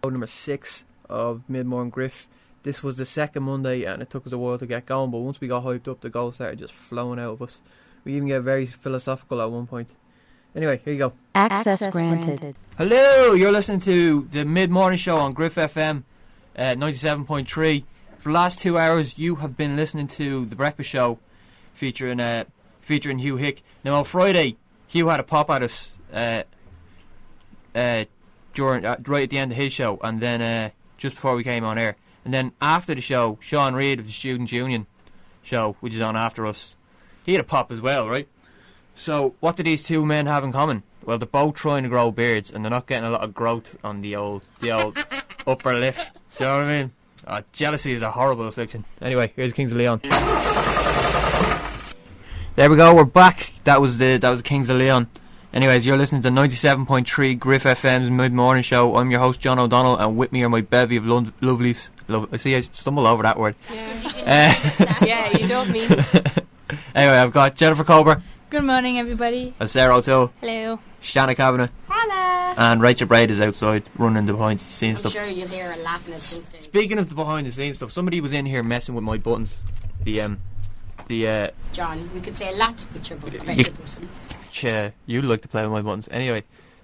Number 6 of MidMornGriff. This was the second Monday and it took us a while to get going, but once we got hyped up, the goals started just flowing out of us. We even get very philosophical at one point. Anyway, here you go. Access granted. Hello, you're listening to the Mid-Morning Show on Griff FM 97.3. For the last 2 hours, you have been listening to The Breakfast Show featuring Hugh Hick. Now, on Friday, Hugh had a pop at us during right at the end of his show, and then just before we came on air. And then after the show, Sean Reid of the Students' Union show, which is on after us, he had a pop as well, right? So, what do these two men have in common? Well, they're both trying to grow beards, and they're not getting a lot of growth on the old upper lip. Do you know what I mean? Jealousy is a horrible affliction. Anyway, here's Kings of Leon. There we go, we're back. That was the Kings of Leon. Anyways, you're listening to 97.3 Griff FM's Mid-Morning Show. I'm your host, John O'Donnell, and with me are my bevy of lovelies. I see I stumbled over that word. Yeah, you don't mean it. Anyway, I've got Jennifer Colbert. Good morning, everybody. And Sarah O'Toole. Hello. Shanna Kavanagh. Hello. And Rachel Braid is outside running the behind the scenes stuff. I'm sure you'll hear her laughing at some stage. Speaking of the behind the scenes stuff, somebody was in here messing with my buttons. John, we could say a lot with your buttons. Yeah, you'd like to play with my buttons. Anyway,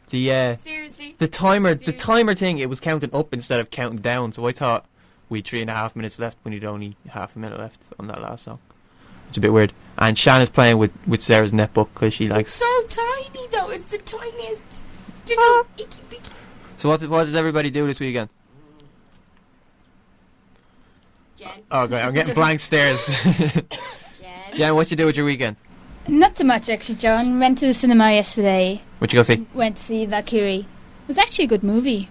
Seriously? the timer thing, it was counting up instead of counting down, so I thought we had 3.5 minutes left when you'd only half a minute left on that last song. It's a bit weird. And Shanna's playing with Sarah's netbook because she likes... It's so tiny though, it's the tiniest. Little icky bicky. So what did everybody do this weekend? Jen? Oh god, I'm getting blank stares. Jen, what you do with your weekend? Not too much, actually, John. Went to the cinema yesterday. What you go see? Went to see Valkyrie. It was actually a good movie.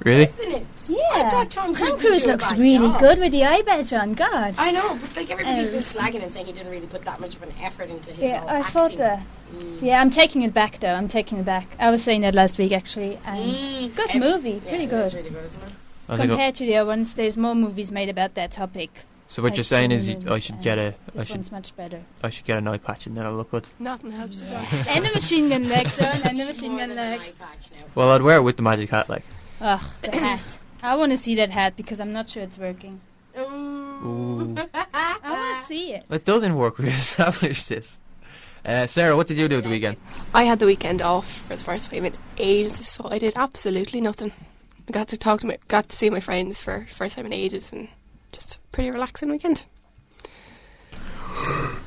Really? Isn't it? Yeah. I thought Tom Cruise looks really good with the eye badge on. God. I know, but like everybody's been slagging and saying he didn't really put that much of an effort into his Yeah, whole I acting. thought that. Yeah, I'm taking it back, though. I'm taking it back. I was saying that last week, actually. And good movie. Pretty good. It's really good, isn't it? Compared to the other ones, there's more movies made about that topic. So what you're saying is I should get this one's much better. I should get an eye patch and then I'll look good. Nothing helps you. And the machine gun leg, John. And the machine gun leg. Well, I'd wear it with the magic hat, like. Ugh, the hat. I want to see that hat because I'm not sure it's working. Ooh. I want to see it. It doesn't work. We established this. Sarah, what did you do at the weekend? I had the weekend off for the first time in ages, so I did absolutely nothing. I got to see my friends for the first time in ages, and just a pretty relaxing weekend.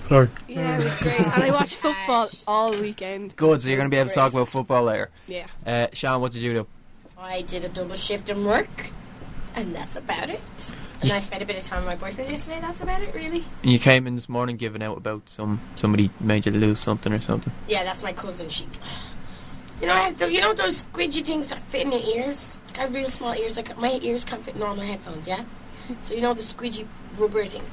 Sorry. Yeah, it was great. And I watched football all weekend. Good, so you're going to be able to talk about football later. Yeah. Sean, what did you do? I did a double shift in work, and that's about it. And I spent a bit of time with my boyfriend yesterday. That's about it, really. And you came in this morning giving out about somebody made you lose something or something. Yeah, that's my cousin. She, I have those squidgy things that fit in your ears. Like I have real small ears. Like my ears can't fit normal headphones. Yeah. So the squidgy rubber thing.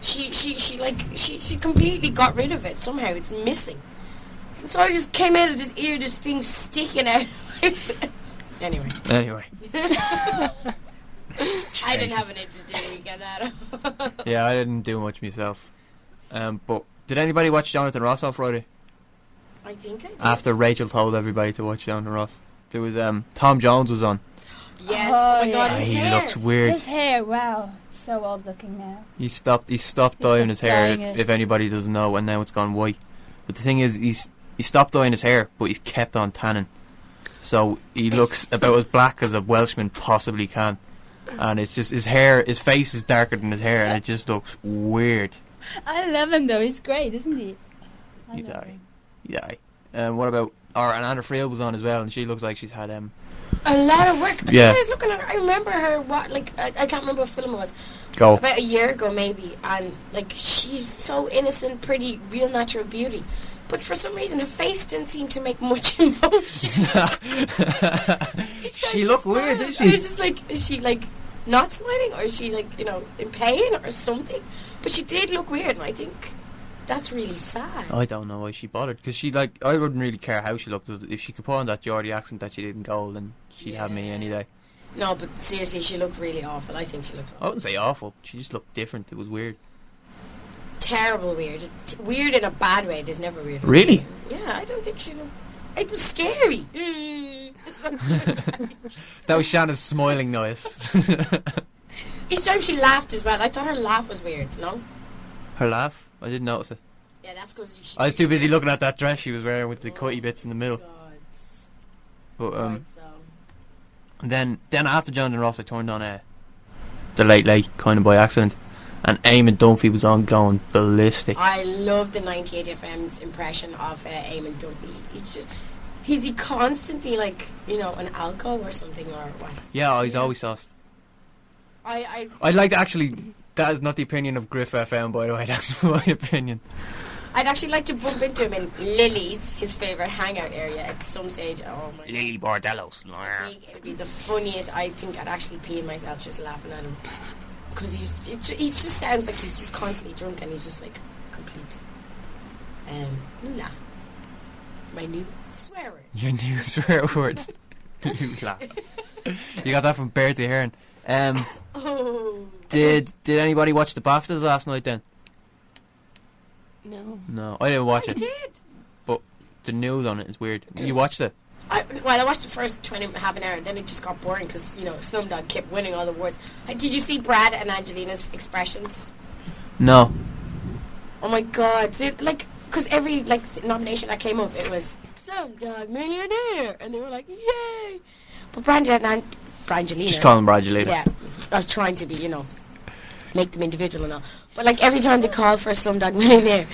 She completely got rid of it. Somehow it's missing. And so I just came out of this ear, this thing sticking out. Anyway. I didn't have an interesting weekend at all. Yeah, I didn't do much myself. But did anybody watch Jonathan Ross on Friday? I think I did. After Rachel told everybody to watch Jonathan Ross. There was Tom Jones was on. Yes. Oh my God, his he hair. looks weird. His hair, wow, so old looking now. He stopped dyeing his hair. If anybody doesn't know, and now it's gone white. But the thing is, he stopped dyeing his hair, but he's kept on tanning. So he looks about as black as a Welshman possibly can. And it's just his face is darker than his hair, and it just looks weird. I love him though. He's great, isn't he? He's alright. What about? And Anna Friel was on as well, and she looks like she's had a lot of work. Yeah. I was looking at her. I remember her. I can't remember what film it was. Go. About a year ago, maybe, and she's so innocent, pretty, real natural beauty. But for some reason, her face didn't seem to make much emotion. She looked weird, didn't she? I was just like, is she not smiling, or is she in pain or something? But she did look weird, and I think that's really sad. I don't know why she bothered, because I wouldn't really care how she looked. If she could put on that Geordie accent that she did in Gold, then she'd have me any day. No, but seriously, she looked really awful. I think she looked awful. I wouldn't say awful. She just looked different. It was weird. Terrible weird. Weird in a bad way. There's never weird. Really? Yeah, I don't think she looked... It was scary. That was Shanna's smiling noise. Each time she laughed as well. I thought her laugh was weird, no? Her laugh? I didn't notice it. Yeah, that's because I was too busy looking at that dress she was wearing with the cutty bits in the middle. But and then after Jonathan Ross, I turned on the Late Late kind of by accident, and Eamon Dunphy was on going ballistic. I love the 98 FM's impression of Eamon Dunphy. Is he constantly like, you know, an alco or something or what? Yeah, he's always sauced. I'd like to actually. That is not the opinion of Griff FM, by the way. That's my opinion. I'd actually like to bump into him in Lily's, his favourite hangout area, at some stage. Oh my Lily Bordellos. I think it'd be the funniest. I think I'd actually pee myself just laughing at him. Because he just sounds like he's just constantly drunk and he's just like complete. Lula. My new swear word. Your new swear word. Lula. You got that from Bertie Hearn. Oh. Did anybody watch the BAFTAs last night then? No. I didn't watch I it. did. But the news on it is weird. You watched it? I watched the first half an hour and then it just got boring because, you know, Slumdog kept winning all the awards. Did you see Brad and Angelina's expressions? No. Oh my god. Because every, nomination that came up, it was Slumdog Millionaire. And they were like, yay. But Brangelina. Just call him Brangelina. Yeah. I was trying to be, you know, make them individual and all. But, every time they called for a Slumdog Millionaire,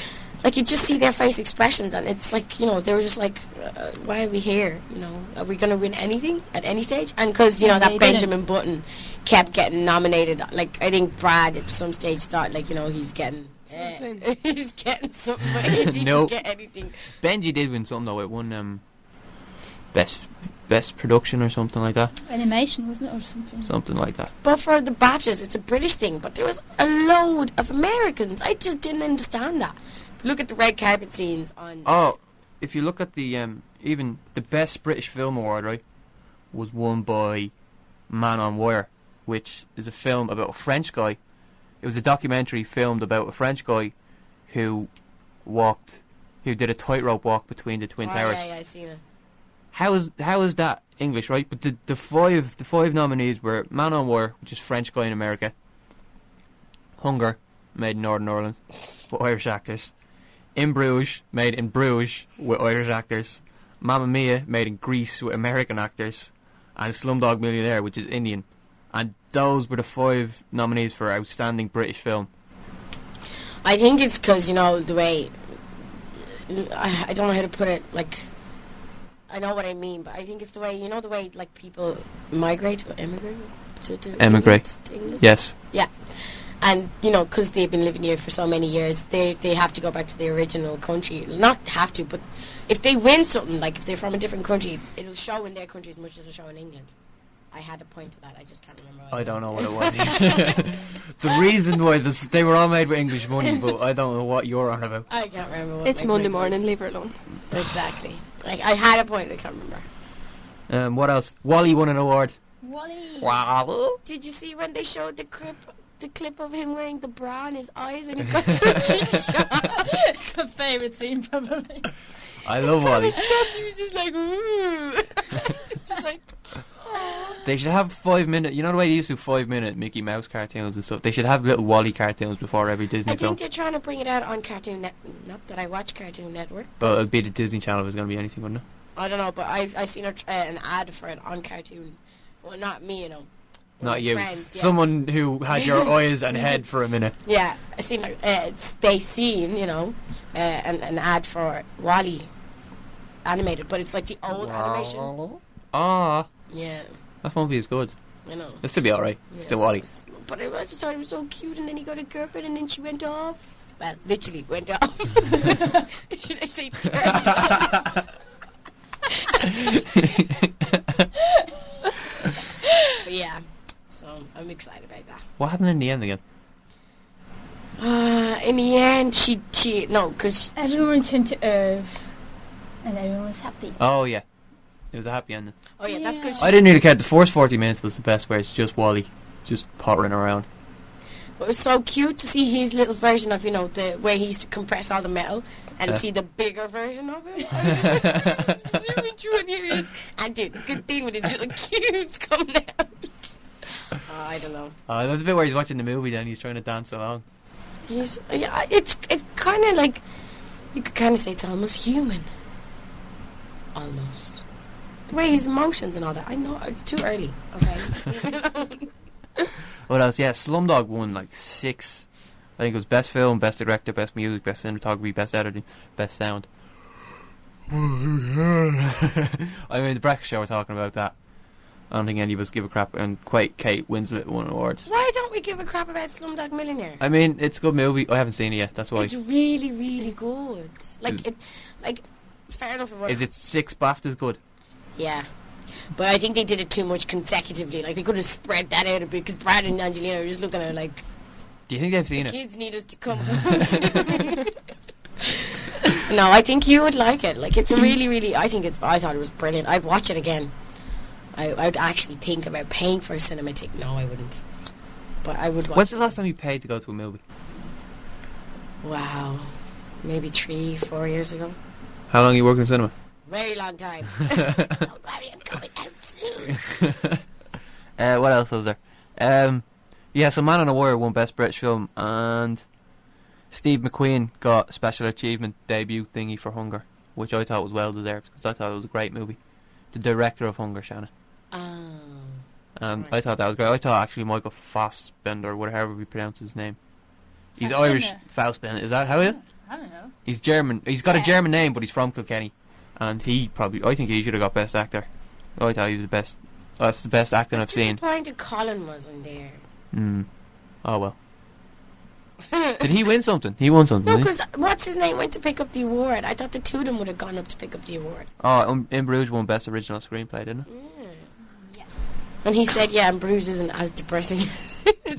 you just see their face expressions, and it's like, you know, they were just like, why are we here? You know, are we going to win anything at any stage? And because, you know, that Benjamin Button kept getting nominated, I think Brad at some stage thought, you know, he's getting something. He's getting something, but he didn't get anything. Benji did win something, though. It won best production or something like that. Animation, wasn't it, or something? Something like that. But for the BAFTAs, it's a British thing, but there was a load of Americans. I just didn't understand that. Look at the red carpet scenes on... Oh, if you look at the, even the best British film award, right, was won by Man on Wire, which is a film about a French guy. It was a documentary filmed about a French guy who did a tightrope walk between the Twin Towers. Yeah, I seen it. How is that English, right? But the five nominees were Man on Wire, which is French guy in America. Hunger, made in Northern Ireland, with Irish actors. In Bruges, made in Bruges, with Irish actors. Mamma Mia, made in Greece, with American actors. And Slumdog Millionaire, which is Indian. And those were the 5 nominees for Outstanding British Film. I think it's because, you know, the way... I don't know how to put it, I know what I mean, but I think it's the way, you know, people migrate or emigrate to Emigrate. England? Yes. Yeah. And, you know, because they've been living here for so many years, they have to go back to their original country. Not have to, but if they win something, if they're from a different country, it'll show in their country as much as it'll show in England. I had a point to that, I just can't remember. I don't know what it was. The reason why they were all made with English money, but I don't know what you're on about. I can't remember what It's my Monday point morning, was. leave her alone. Exactly. I had a point, I can't remember. What else? Wally won an award. Wally. Wow. Did you see when they showed the clip of him wearing the bra in his eyes and he got such a shock? It's my favourite scene, probably. I love Wally. He was just like, ooh. It's just like... They should have 5-minute. You know the way they used to do 5-minute Mickey Mouse cartoons and stuff. They should have little Wally cartoons before every Disney I film. think they're trying to bring it out on Cartoon Network. Not that I watch Cartoon Network. But it'd be the Disney Channel if it's going to be anything, wouldn't it? I don't know, but I've seen an ad for it on Cartoon. Well, not me, you know. Not you. Friends, yeah. Someone who had your eyes and head for a minute. Yeah, I seen they seen, you know, an ad for Wally animated, but it's like the old animation. Ah, Yeah, that won't be as good. I know. It'll still be alright. Yeah, Still so Wally. But I just thought it was so cute, and then he got a girlfriend, and then she went off. Well, literally went off. Should I say turned off? But yeah, so I'm excited about that. What happened in the end again? In the end, she no, because Everyone returned to Earth, and everyone was happy. Oh yeah, it was a happy ending. oh yeah, that's because I didn't really care. The first 40 minutes was the best, where it's just Wally, just pottering around. it was so cute to see his little version of, you know, the way he used to compress all the metal and see the bigger version of him. I was just like, zooming through, and here he is. And dude, the good thing with his little cubes coming out. I don't know. There's a bit where he's watching the movie, then he's trying to dance along. It's kind of like, you could kind of say it's almost human. Almost. The way his emotions and all that. I know, it's too early. Okay. What else? Yeah, Slumdog won like 6. I think it was best film, best director, best music, best cinematography, best editing, best sound. I mean, the breakfast show we're talking about that. I don't think any of us give a crap, and quite Kate Winslet won an award. Why don't we give a crap about Slumdog Millionaire? I mean, it's a good movie. I haven't seen it yet. That's why. It's really, really good. Fair enough. Is it 6 BAFTAs good? Yeah. But I think they did it too much consecutively. Like, they could have spread that out a bit, because Brad and Angelina are just looking at it like... Do you think they've seen the it? kids need us to come home soon. No, I think you would like it. Like, it's a really, really... I thought it was brilliant. I'd watch it again. I'd actually think about paying for a cinema ticket. No, I wouldn't. But I would watch. When's the last time you paid to go to a movie? Wow. Maybe 3-4 years ago. How long are you working in cinema? Very long time. Don't worry, I'm coming out soon. What else was there? Yeah, so Man on a Wire won Best British Film, and Steve McQueen got Special Achievement debut thingy for Hunger, which I thought was well deserved, because I thought it was a great movie. The director of Hunger, Shanna. Right. I thought that was great. I thought actually Michael Fassbender, whatever we pronounce his name. He's Fassbender. Irish. Fassbender. Is that how it is? I don't know. He's German. He's got a German name, but he's from Kilkenny. And I think he should have got Best Actor. I thought he was the best. That's the best acting I've seen. Disappointed Colin wasn't there. Oh well. Did he win something? He won something. No, didn't because what's his name went to pick up the award. I thought the two of them would have gone up to pick up the award. In Bruges won Best Original Screenplay, didn't it? Yeah. And he said, yeah, and Bruges isn't as depressing as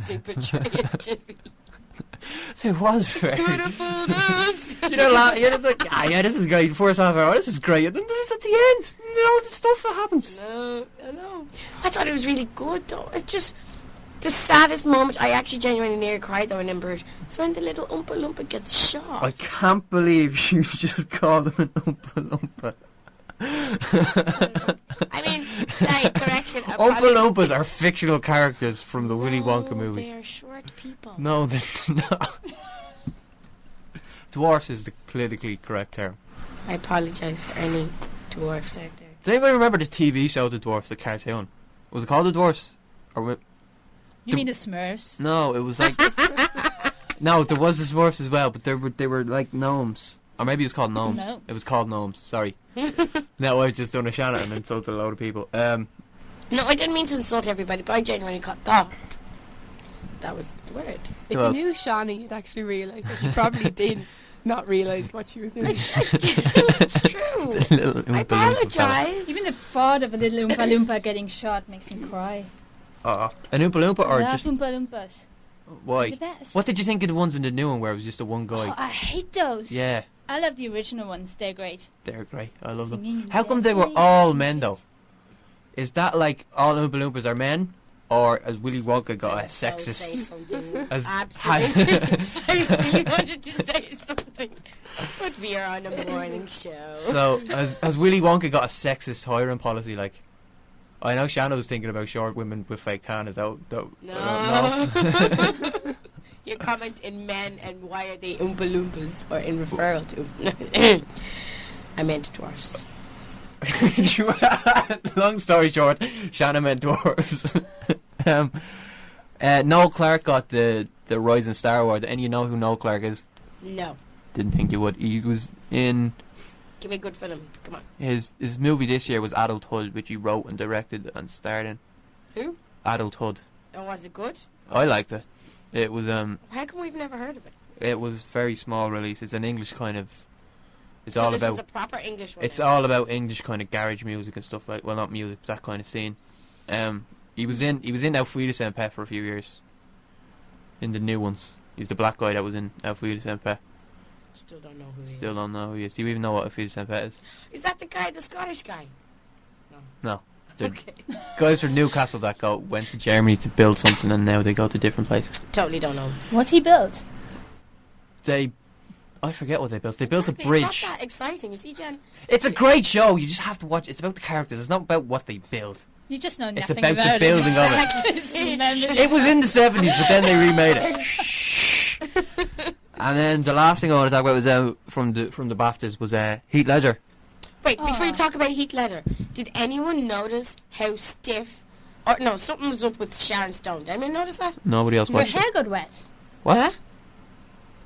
they portray it to be. It was very. Beautifulness. You're like, yeah, this is great. First half hour, this is great. And then this is at the end. The stuff that happens. No, I know. I thought it was really good, though. It just... The saddest moment, I actually genuinely nearly cried though in Bruges, is when the little Oompa Loompa gets shot. I can't believe you just called him an Oompa Loompa. I mean, sorry, correction. Oompa Loompas are fictional characters from the Willy Wonka movie. They are short people. No, they're not. Dwarfs is the politically correct term. I apologise for any dwarfs out there. Does anybody remember the TV show The Dwarfs, the cartoon? Was it called The Dwarfs? You mean the Smurfs? No, it was like... No, there was the Smurfs as well, but they were like gnomes. Or maybe it was called gnomes. No. It was called gnomes, sorry. No, I've just done a Shannon and insulted a load of people. No, I didn't mean to insult everybody, but I genuinely thought that was the word. If you knew Shani, you'd actually realise that she probably did not realise what she was doing. It's true. I apologise. Even the thought of a little Oompa Loompa getting shot makes me cry. An Oompa Loompa or I love just... Oompa Loompas. Why? They're the best. What did you think of the ones in the new one where it was just the one guy? Oh, I hate those. Yeah. I love the original ones. They're great. They're great. I love Singing them. How come they were all men though? Is that like all Oompa Loompas are men? Or as Willy Wonka got a sexist... Say something. As Absolutely. I really wanted to say something. But we are on a morning show. So, as Willy Wonka got a sexist hiring policy, like... I know Shanna was thinking about short women with fake tan. Is that No. Your comment in men and why are they Oompa Loompas, or in referral to... I meant dwarfs. Long story short, Shanna meant dwarves. Noel Clarke got the Rising Star Award. And you know who Noel Clarke is? No. Didn't think you would. He was in... Give me a good film. Come on. His movie this year was Adulthood, which he wrote and directed and starred in. Who? Adulthood. And was it good? I liked it. It was How come we've never heard of it? It was very small release. It's an English kind of... It's so all this about... was a proper English one. It's all about English kind of garage music and stuff like... Well, not music, but that kind of scene. He was in Auf Wiedersehen Pet for a few years. In the new ones. He's the black guy that was in Auf Wiedersehen Pet. Still don't know who he is. Still don't know who he is. Do you even know what Auf Wiedersehen Pet is? Is that the guy, the Scottish guy? No. They're Okay. guys from Newcastle that went to Germany to build something and now they go to different places. Totally don't know. What's he built? They I forget what they built. They built a Exactly, bridge. It's not that exciting. You see, Jen? It's a great show. You just have to watch. It's about the characters. It's not about what they build. You just know It's nothing about the it. building of it. It was in the 70s, but then they remade it. Shh. And then the last thing I want to talk about was from the BAFTAs was Heath Ledger. Wait, before you Aw. talk about Heath Ledger, did anyone notice how stiff... Or no, something was up with Sharon Stone. Did anyone notice that? Nobody else Her watched hair it. got wet. What? Huh?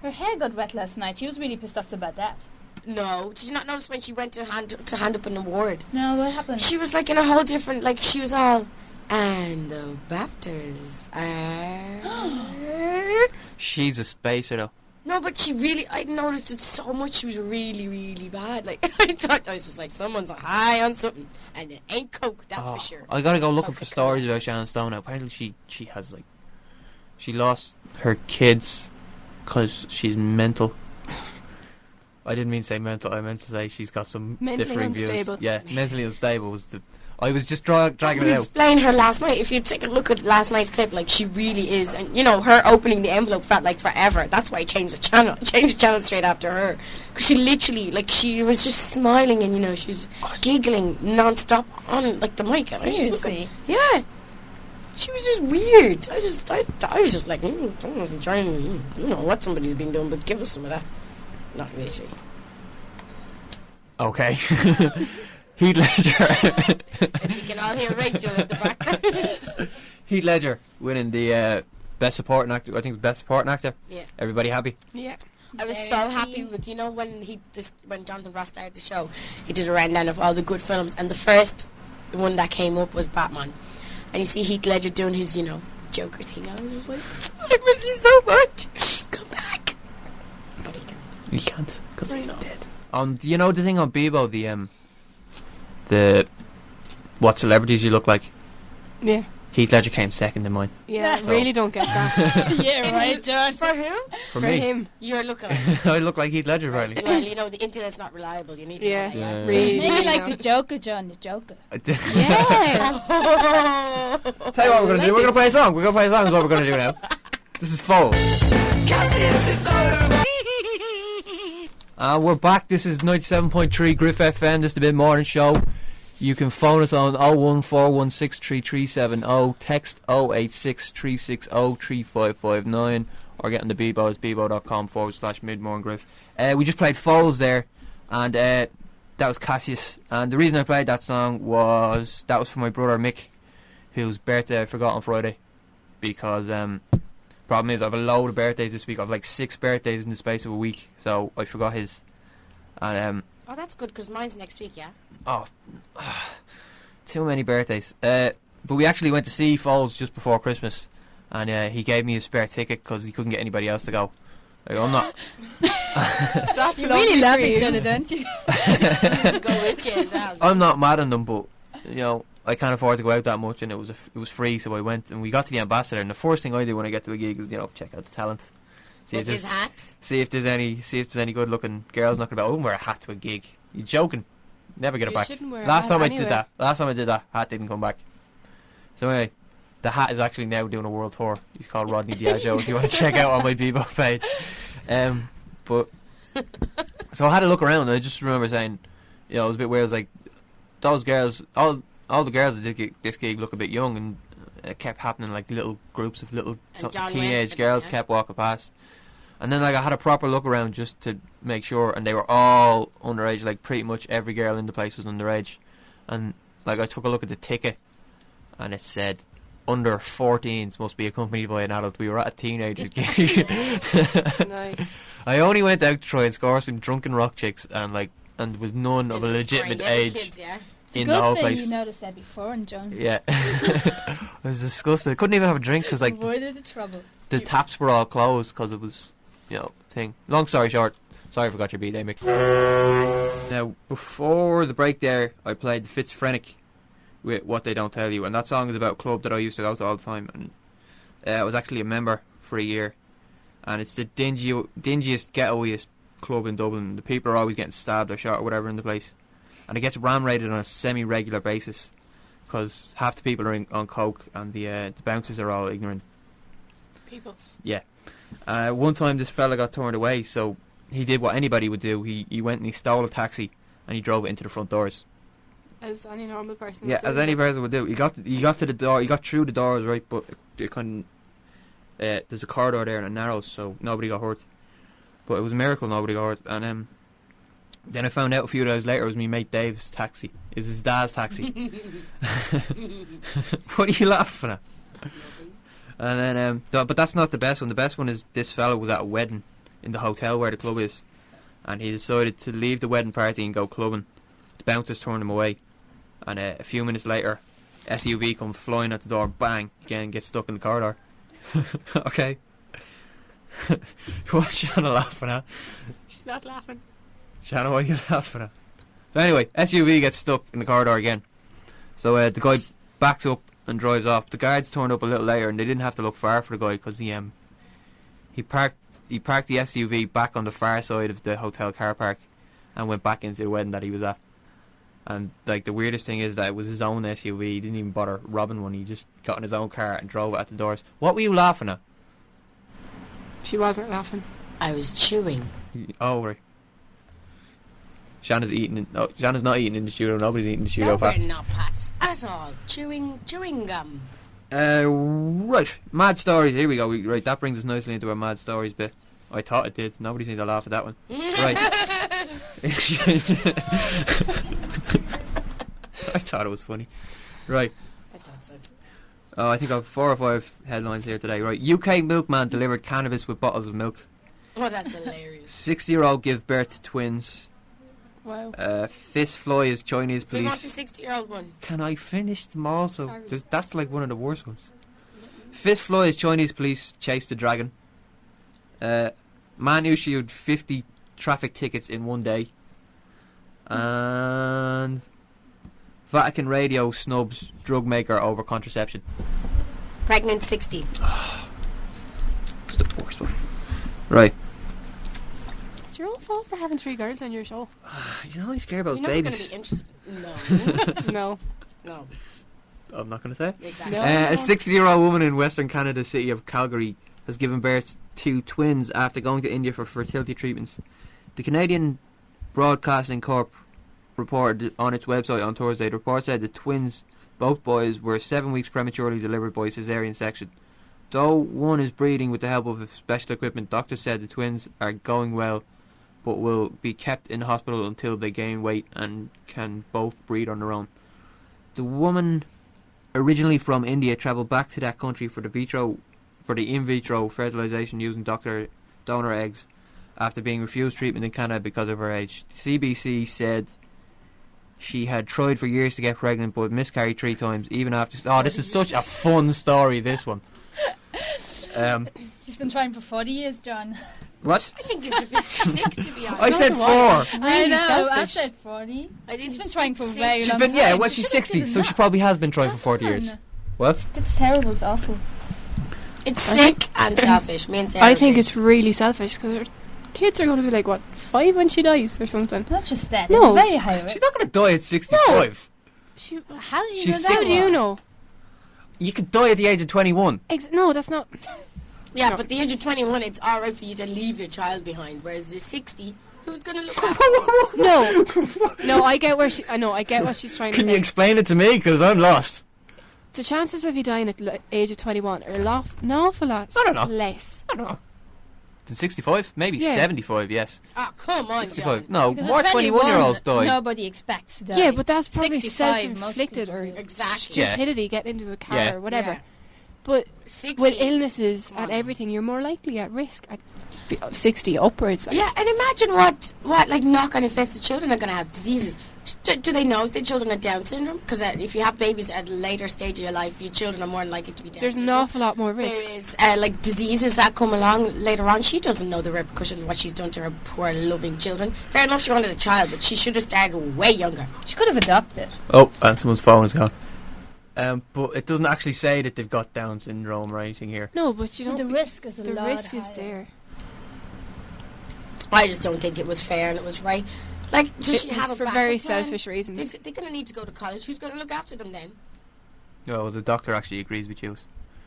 Her hair got wet last night. She was really pissed off about that. No. Did you not notice when she went to hand up an award? No, what happened? She was like in a whole different... Like, she was all... And the BAFTAs are... She's a spacer, though. No, but she really... I noticed it so much. She was really, really bad. Like, I thought I was just like, someone's high on something. And it ain't Coke, that's for sure. I gotta go looking for Coca-Cola. stories about Sharon Stone now. Apparently she has, like... She lost her kids because she's mental. I didn't mean to say mental. I meant to say she's got some Mentally differing unstable. views. Yeah, mentally unstable was the... I was just dragging it out. Explain her last night. If you take a look at last night's clip, like, she really is. And, you know, her opening the envelope felt like forever. That's why I changed the channel. I changed the channel straight after her. Because she literally, like, she was just smiling and, you know, she's giggling non-stop on, like, the mic. And I was just looking- Seriously? yeah. She was just weird. I was just like, I'm trying, you know, what somebody's been doing, but give us some of that. Not literally. Okay. Heath Ledger. We can all hear Rachel at the back. Heath Ledger winning the best supporting actor. I think it was best supporting actor. Yeah. Everybody happy? Yeah. I was so happy with, you know, when when Jonathan Ross started the show, he did a rundown of all the good films, and the first one that came up was Batman. And you see Heath Ledger doing his, you know, Joker thing. I was just like, I miss you so much. Come back. But he can't. You can't because I he's know. dead. You know the thing on BEBO, the what celebrities you look like. Yeah. Heath Ledger came second in mine. Yeah, I So- really don't get that. Yeah, right, John. For who? For For me, him. You're looking like I look like Heath Ledger, apparently. well, you know, the internet's not reliable. You need to Yeah. know that, Yeah. Really, Maybe really like don't. the Joker, John, the Joker. Tell Yeah. you what we're gonna do. We're gonna play a song. We're gonna play a song. Is what we're gonna do now. This is Foles. We're back. This is 97.3 Griff FM. This is the mid-morning show. You can phone us on 014163370, text 08636035559, or get on the BEBO, it's bebo.com/MidMornGriff. We just played Foles there, and that was Cassius. And the reason I played that song was that was for my brother Mick, whose birthday I forgot on Friday, because problem is I have a load of birthdays this week. I have like 6 birthdays in the space of a week, so I forgot his. And Oh, that's good, because mine's next week, yeah? too many birthdays. But we actually went to see Foles just before Christmas, and he gave me a spare ticket because he couldn't get anybody else to go. Like, I'm not. That's You lovely really love for each you. other, don't you? Go with you as well. I'm not mad on them, but you know I can't afford to go out that much, and it was free, so I went, and we got to the Ambassador. And the first thing I do when I get to a gig is check out the talent, see With his hat. see if there's any good looking girls knocking about. I wouldn't wear a hat to a gig. You joking? Never get it You back. shouldn't wear a Last hat time I anyway. did that, hat didn't come back. So anyway, the hat is actually now doing a world tour. He's called Rodney Diageo. If you want to check out on my BEBO page, but so I had a look around, and I just remember saying, it was a bit weird. I was like, those girls, all the girls that did this gig look a bit young, and it kept happening, like little groups of little And John teenage went for them, girls yeah? kept walking past. And then like I had a proper look around just to make sure, and they were all underage. Like pretty much every girl in the place was underage. And like I took a look at the ticket, and it said under 14s must be accompanied by an adult. We were at a teenager's gig. Nice. I only went out to try and score some drunken rock chicks, and there was none of a Little legitimate scrawny little age Kids, yeah? It's in a the whole good thing place. you noticed that before, and John Yeah, I was disgusted. I couldn't even have a drink because like avoided the trouble. the taps were all closed because it was, thing. Long story short, sorry I forgot your beat, Mick. Now, before the break there, I played Schizophrenic with What They Don't Tell You, and that song is about a club that I used to go to all the time, and I was actually a member for a year, and it's the dingiest, ghettoiest club in Dublin. The people are always getting stabbed or shot or whatever in the place, and it gets ram raided on a semi-regular basis because half the people are on coke, and the bouncers are all ignorant. People. Yeah. One time this fella got turned away, so he did what anybody would do. He went and he stole a taxi and he drove it into the front doors. As any normal person Yeah, would do. as any person would do. He got to the door. He got through the doors, right? But it couldn't. There's a corridor there and it narrows, so nobody got hurt. But it was a miracle nobody got hurt. And then I found out a few days later it was me mate Dave's taxi. It was his dad's taxi. What are you laughing at? And then, but that's not the best one. The best one is this fella was at a wedding in the hotel where the club is, and he decided to leave the wedding party and go clubbing. The bouncers turned him away, and a few minutes later, SUV comes flying at the door, bang, again gets stuck in the corridor. Okay. What's Shanna laughing at? She's not laughing. Shanna, what are you laughing at? So anyway, SUV gets stuck in the corridor again. So the guy backs up and drives off. The guards turned up a little later and they didn't have to look far for the guy because he parked the SUV back on the far side of the hotel car park and went back into the wedding that he was at. And like the weirdest thing is that it was his own SUV. He didn't even bother robbing one. He just got in his own car and drove it at the doors. What were you laughing at? She wasn't laughing. I was chewing. Oh, right. Shanna's eating. Shanna's not eating in the studio. Nobody's eating in the studio. No, we're not, Pat, at all. Chewing gum. Right. Mad stories. Here we go. Right, that brings us nicely into our mad stories bit. I thought it did. Nobody seemed to laugh at that one. Right. I thought it was funny. Right. I thought so too. Oh, I think I have 4 or 5 headlines here today. Right. UK milkman delivered cannabis with bottles of milk. Oh, that's hilarious. 60-year-old gives birth to twins. Wow. Fist flies Chinese We want police. the 60-year-old one. Can I finish them also? Sorry. That's like one of the worst ones. Fist flies Chinese police chase the dragon. Man issued 50 traffic tickets in one day. And Vatican radio snubs drug maker over contraception. Pregnant 60. It's the worst one. Right. It's your own fault for having 3 girls on your show. You always care about You're not going babies. to be interested. No. No. I'm not going to say. Exactly. No. A 60-year-old woman in Western Canada city of Calgary has given birth to twins after going to India for fertility treatments. The Canadian Broadcasting Corp reported on its website on Thursday. The report said the twins, both boys, were 7 weeks prematurely delivered by caesarean section. Though one is breathing with the help of special equipment, doctors said the twins are going well, but will be kept in hospital until they gain weight and can both breathe on their own. The woman, originally from India, travelled back to that country for the in vitro fertilization using donor eggs after being refused treatment in Canada because of her age. The CBC said she had tried for years to get pregnant but miscarried 3 times even after... Oh, this is such a fun story, this one. She's been trying for 40 years, John. What? I think it's a bit sick, to be honest. I said 4. I know, I selfish. said 40. I think She's been it's trying a for a bit very sick. long She's been, yeah, time. well, She she's should have 60, done so that. she probably has been trying for Come 40 years. on. What? That's terrible, it's awful. It's sick and selfish. Me and Sarah I think agree. it's really selfish because her kids are going to be like, what, 5 when she dies or something? Not just that, No. it's a very high risk. She's not going to die at 65. How do you She's know that? How do you know? You could die at the age of 21. No, that's not... Yeah, No. but the age of 21, it's alright for you to leave your child behind. Whereas you're 60, who's going to look after No, I get where she... I know, I get what she's trying to Can say. you explain it to me? Because I'm lost. The chances of you dying at the age of 21 are an awful lot I don't know. less. I don't know. Than 65? Maybe Yeah. 75, yes. Oh, come on, 65. John. No, 'Cause more at 21-year-olds die. Nobody expects to die. Yeah, but that's probably 65, most self-inflicted people or do. Exactly. Yeah. stupidity getting into a car Yeah. or whaver. Yeah. But 60. with illnesses Come on. and everything, you're more likely at risk at 60 upwards. Like. Yeah, and imagine what like knock-on infested children are going to have diseases. Do they know if their children are Down syndrome? Because if you have babies at a later stage of your life, your children are more than likely to be Down There's an syndrome. awful lot more risk. There is like diseases that come along later on. She doesn't know the repercussions of what she's done to her poor loving children. Fair enough, she wanted a child, but she should have started way younger. She could have adopted. Oh, and someone's phone is gone. But it doesn't actually say that they've got Down syndrome or anything here. No, but you But don't. the risk is a the lot risk is higher. there. I just don't think it was fair and it was right. Like, does she It's have a for backup very plan? selfish reasons. They're going to need to go to college. Who's going to look after them then? Well, the doctor actually agrees with you.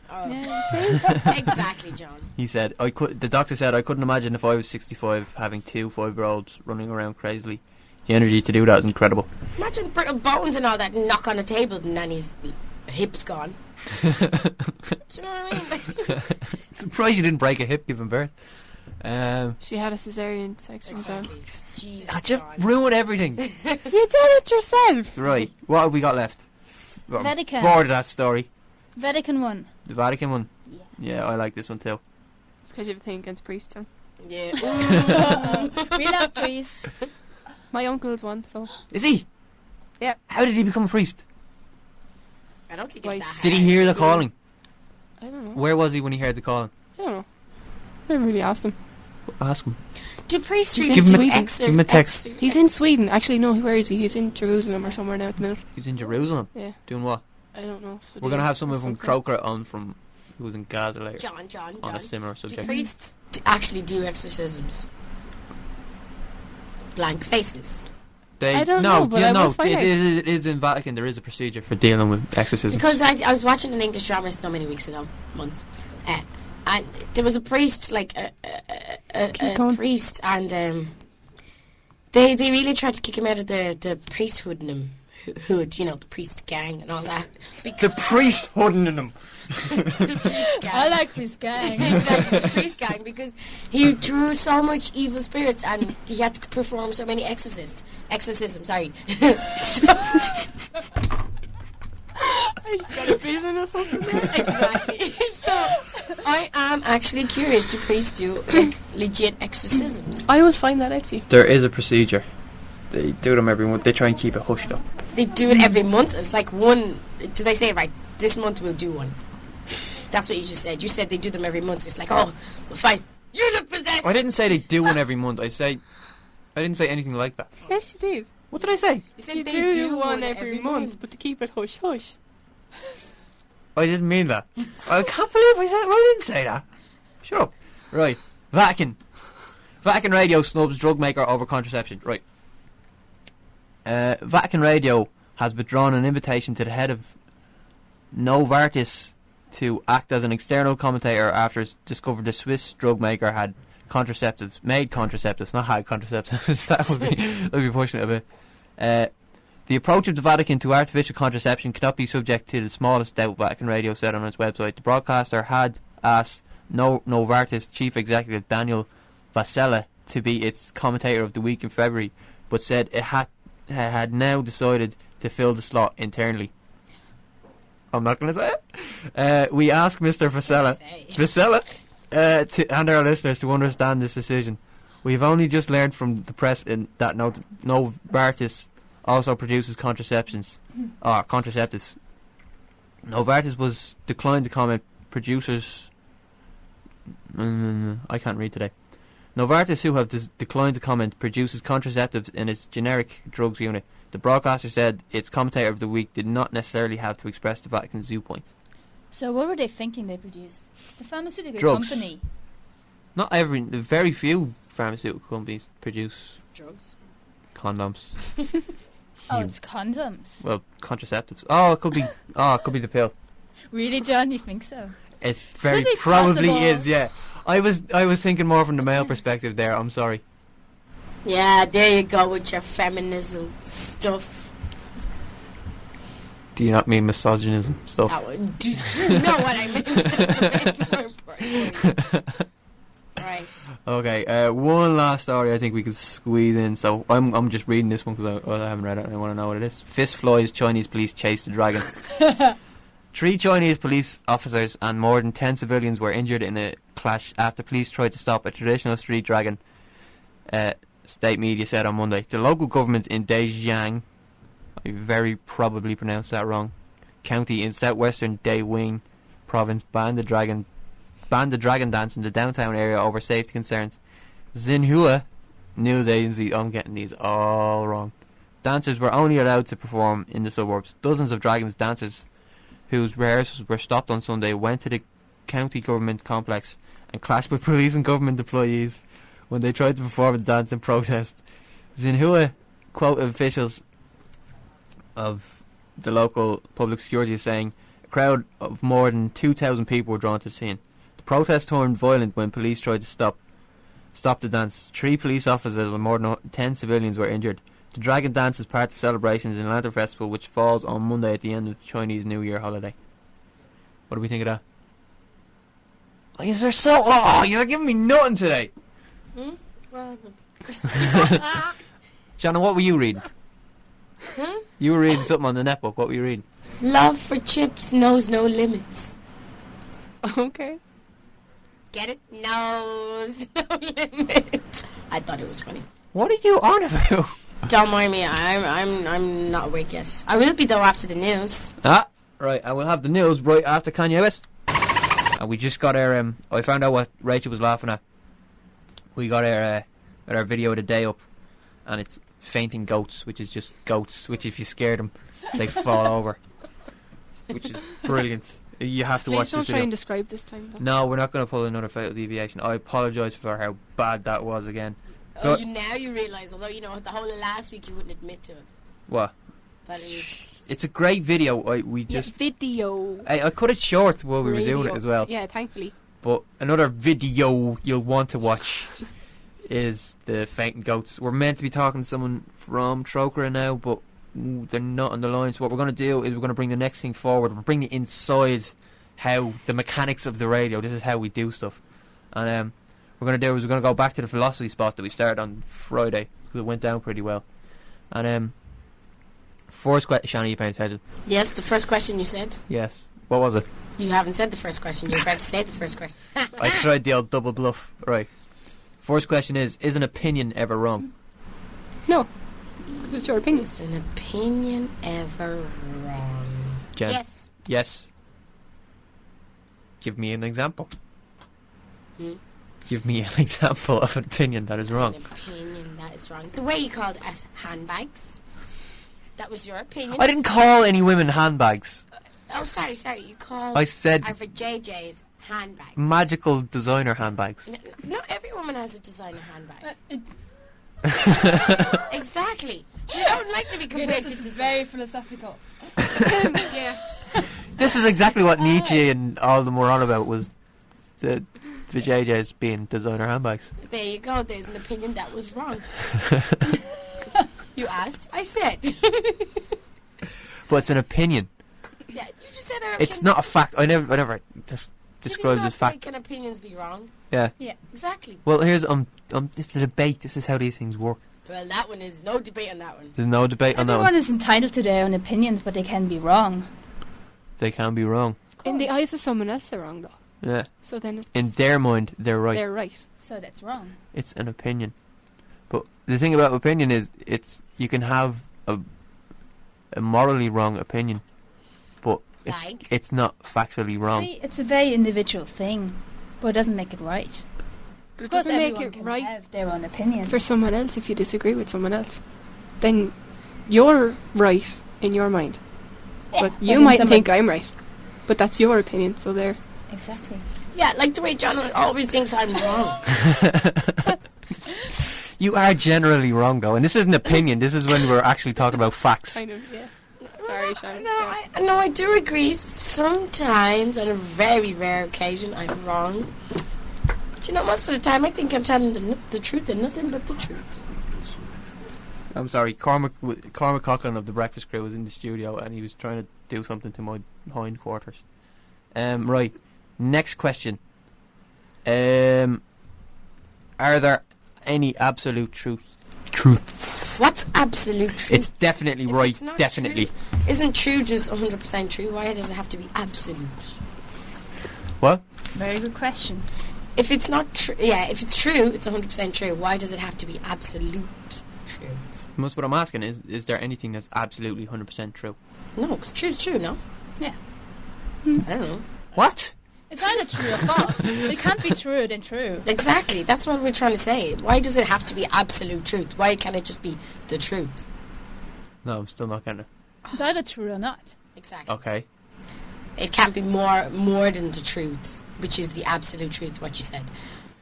Oh. Yeah, see? Exactly, John. He said, the doctor said, I couldn't imagine if I was 65 having 2 5-year-olds running around crazily. The energy to do that is incredible. Imagine brittle bones and all that knock on a table and then his hip's gone. Do you know what I mean? Surprised you didn't break a hip giving birth. She had a cesarean section done. Exactly. Jesus, That just John. ruined everything. You did it yourself. Right, what have we got left? I'm Vatican. bored of that story. Vatican one. The Vatican one. Yeah. Yeah, I like this one too. It's because you have a thing against priests, John. Yeah. We love priests. My uncle's one, so. Is he? Yeah. How did he become a priest? I don't think Why, it's that Did he hard. hear the calling? I don't know. Where was he when he heard the calling? I don't know. I never really asked him. Ask him. Do priests He's treat in Give him Sweden. give him a text. He's in Sweden. Actually, no, where is he? He's in Jerusalem or somewhere now at the minute. He's in Jerusalem. Yeah. Doing what? I don't know. We're going to have someone something from Croker on from who was in Gaza later John. on a similar Do subject. priests actually do exorcisms? Blank faces. They, I don't no, know, but yeah, I no, will find out. it is in Vatican. There is a procedure for dealing with exorcism. Because I was watching an English drama so many weeks ago, months, and there was a priest, like Keep a going. priest, and they really tried to kick him out of the priesthood in him. Hood, you know, the priest gang and all that. The priest holding in them. I like this gang. Exactly, the priest gang, because he drew so much evil spirits and he had to perform so many exorcisms, sorry. So, I just got a vision or something. exactly. So, I am actually curious, do priests do like legit exorcisms? I will find that out for you. There is a procedure. They do them every month. They try and keep it hushed up. They do it every month. It's like one. Do they say, right, this month we'll do one? That's what you just said. You said they do them every month. So it's like, oh, well, fine. You look possessed. I didn't say they do one every month. I didn't say anything like that. Yes, you did. What did I say? You said You they do one every month, but to keep it hush hush. I didn't mean that. I can't believe I said. I didn't say that. Shut up. Right. Vatican Radio snubs drug maker over contraception. Right. Vatican Radio has withdrawn an invitation to the head of Novartis to act as an external commentator after it's discovered the Swiss drug maker had made contraceptives, not had contraceptives. That'd be pushing it a bit. The approach of the Vatican to artificial contraception cannot be subject to the smallest doubt, Vatican Radio said on its website. The broadcaster had asked Novartis chief executive Daniel Vasella to be its commentator of the week in February, but said it had now decided to fill the slot internally. I'm not going to say it. We ask Mr. Vasella and our listeners to understand this decision. We have only just learned from the press that Novartis also produces contraceptives. Novartis was declined to comment. Producers... I can't read today. Novartis, who have declined to comment, produces contraceptives in its generic drugs unit. The broadcaster said its commentator of the week did not necessarily have to express the Vatican's viewpoint. So what were they thinking they produced? It's a pharmaceutical Drugs. company. Very few pharmaceutical companies produce Drugs. condoms. Oh, it's condoms. Well, contraceptives. It could be the pill. Really, John? You think so? It very be probably possible. is, yeah. I was thinking more from the male perspective there, I'm sorry. Yeah, there you go with your feminism stuff. Do you not mean misogynism stuff? That would, do you know what I meant? More important. Right. Okay, one last story I think we could squeeze in. So I'm just reading this one because I haven't read it and I want to know what it is. Fist flies, Chinese police chase the dragon. 3 Chinese police officers and more than 10 civilians were injured in a clash after police tried to stop a traditional street dragon, state media said on Monday. The local government in Daejiang, I very probably pronounced that wrong, county in southwestern Dawing province banned the dragon dance in the downtown area over safety concerns. Xinhua news agency, I'm getting these all wrong. Dancers were only allowed to perform in the suburbs. Dozens of dragons dancers whose rehearsals were stopped on Sunday went to the county government complex and clashed with police and government employees when they tried to perform a dance in protest. Xinhua quoted officials of the local public security as saying, "A crowd of more than 2,000 people were drawn to the scene. The protest turned violent when police tried to stop the dance. 3 police officers and more than 10 civilians were injured. The Dragon Dance is part of celebrations in the Lantern Festival, which falls on Monday at the end of the Chinese New Year holiday. What do we think of that? Oh, you're so... Oh, you're giving me nothing today. What happened? Shannon, what were you reading? Huh? You were reading something on the netbook. What were you reading? Love for chips knows no limits. Okay. Get it? Knows no limits. I thought it was funny. What are you on about? Don't mind me. I'm not awake yet. I will be though after the news. Right, I will have the news right after Kanye West. And we just got our I found out what Rachel was laughing at. We got our video of the day up, and it's fainting goats, which is just goats, which if you scare them, they fall over. Which is brilliant. You have to watch Please this don't try video. and describe this time, though. No, we're not going to pull another fatal deviation. I apologise for how bad that was again. Oh, now you realise, although the whole of last week you wouldn't admit to it. What? That is. It's a great video. We just Video. I cut it short while we were doing it as well. Yeah, thankfully. But another video you'll want to watch is the fainting goats. We're meant to be talking to someone from Trocra now, but they're not on the line. So what we're going to do is we're going to bring the next thing forward. We're bringing it inside how the mechanics of the radio. This is how we do stuff. And we're going to do is we're going to go back to the philosophy spot that we started on Friday because it went down pretty well. And first question, Shani, you paying attention? Yes, the first question you said. Yes. What was it? You haven't said the first question. You're about to say the first question. I tried the old double bluff. Right. First question is an opinion ever wrong? No. It's your opinion. Is an opinion ever wrong? Jen? Yes. Yes. Give me an example. Give me an example of an opinion that is wrong. An opinion that is wrong. The way you called us handbags. That was your opinion. I didn't call any women handbags. Oh, sorry. You called. I said our for JJ's handbags. magical designer handbags. Not every woman has a designer handbag. Exactly. You don't like to be compared This to is design. very philosophical. Yeah. This is exactly what Nietzsche and all of them were on about, was the JJ's being designer handbags. There you go. There's an opinion that was wrong. You asked. I said. But it's an opinion. Yeah, you just said our It's opinion. not a fact. I never just described it as fact. Can opinions be wrong? Yeah. Exactly. Well, here's it's a debate. This is how these things work. Well, that one is no debate on that one. There's no debate on that Everyone one. is entitled to their own opinions, but they can be wrong. They can be wrong. In the eyes of someone else, they're wrong, though. Yeah. So then it's In their mind, they're right. they're right. So that's wrong. It's an opinion. But the thing about opinion is, you can have a morally wrong opinion, but Like? it's not factually wrong. See, it's a very individual thing, but it doesn't make it right. But it Of course, doesn't make everyone it can right have their own opinion. for someone else if you disagree with someone else. Then you're right in your mind. Yeah, But but you then might someone- think I'm right. But that's your opinion, so there. Exactly. Yeah, like the way John always thinks I'm wrong. You are generally wrong, though, and this isn't opinion. This is when we're actually talking about facts. Kind of, yeah. Sorry, Shannon. No, I do agree. Sometimes, on a very rare occasion, I'm wrong. But most of the time, I think I'm telling the truth and nothing but the truth. I'm sorry, Cormac Coughlin of the Breakfast Crew was in the studio, and he was trying to do something to my hindquarters. Right, next question. Are there any absolute truths? What's absolute truth? It's definitely If right, it's not definitely. true, isn't true just 100% true? Why does it have to be absolute? What? Very good question. If it's not true, if it's true, it's 100% true. Why does it have to be absolute true? Most what I'm asking is there anything that's absolutely 100% true? No, because true is true, no? Yeah. I don't know. What? It's either true or false. It can't be truer than true. Exactly, that's what we're trying to say. Why does it have to be absolute truth? Why can't it just be the truth? No, I'm still not getting it. It's either true or not. Exactly. Okay. It can't be more than the truth, which is the absolute truth, what you said.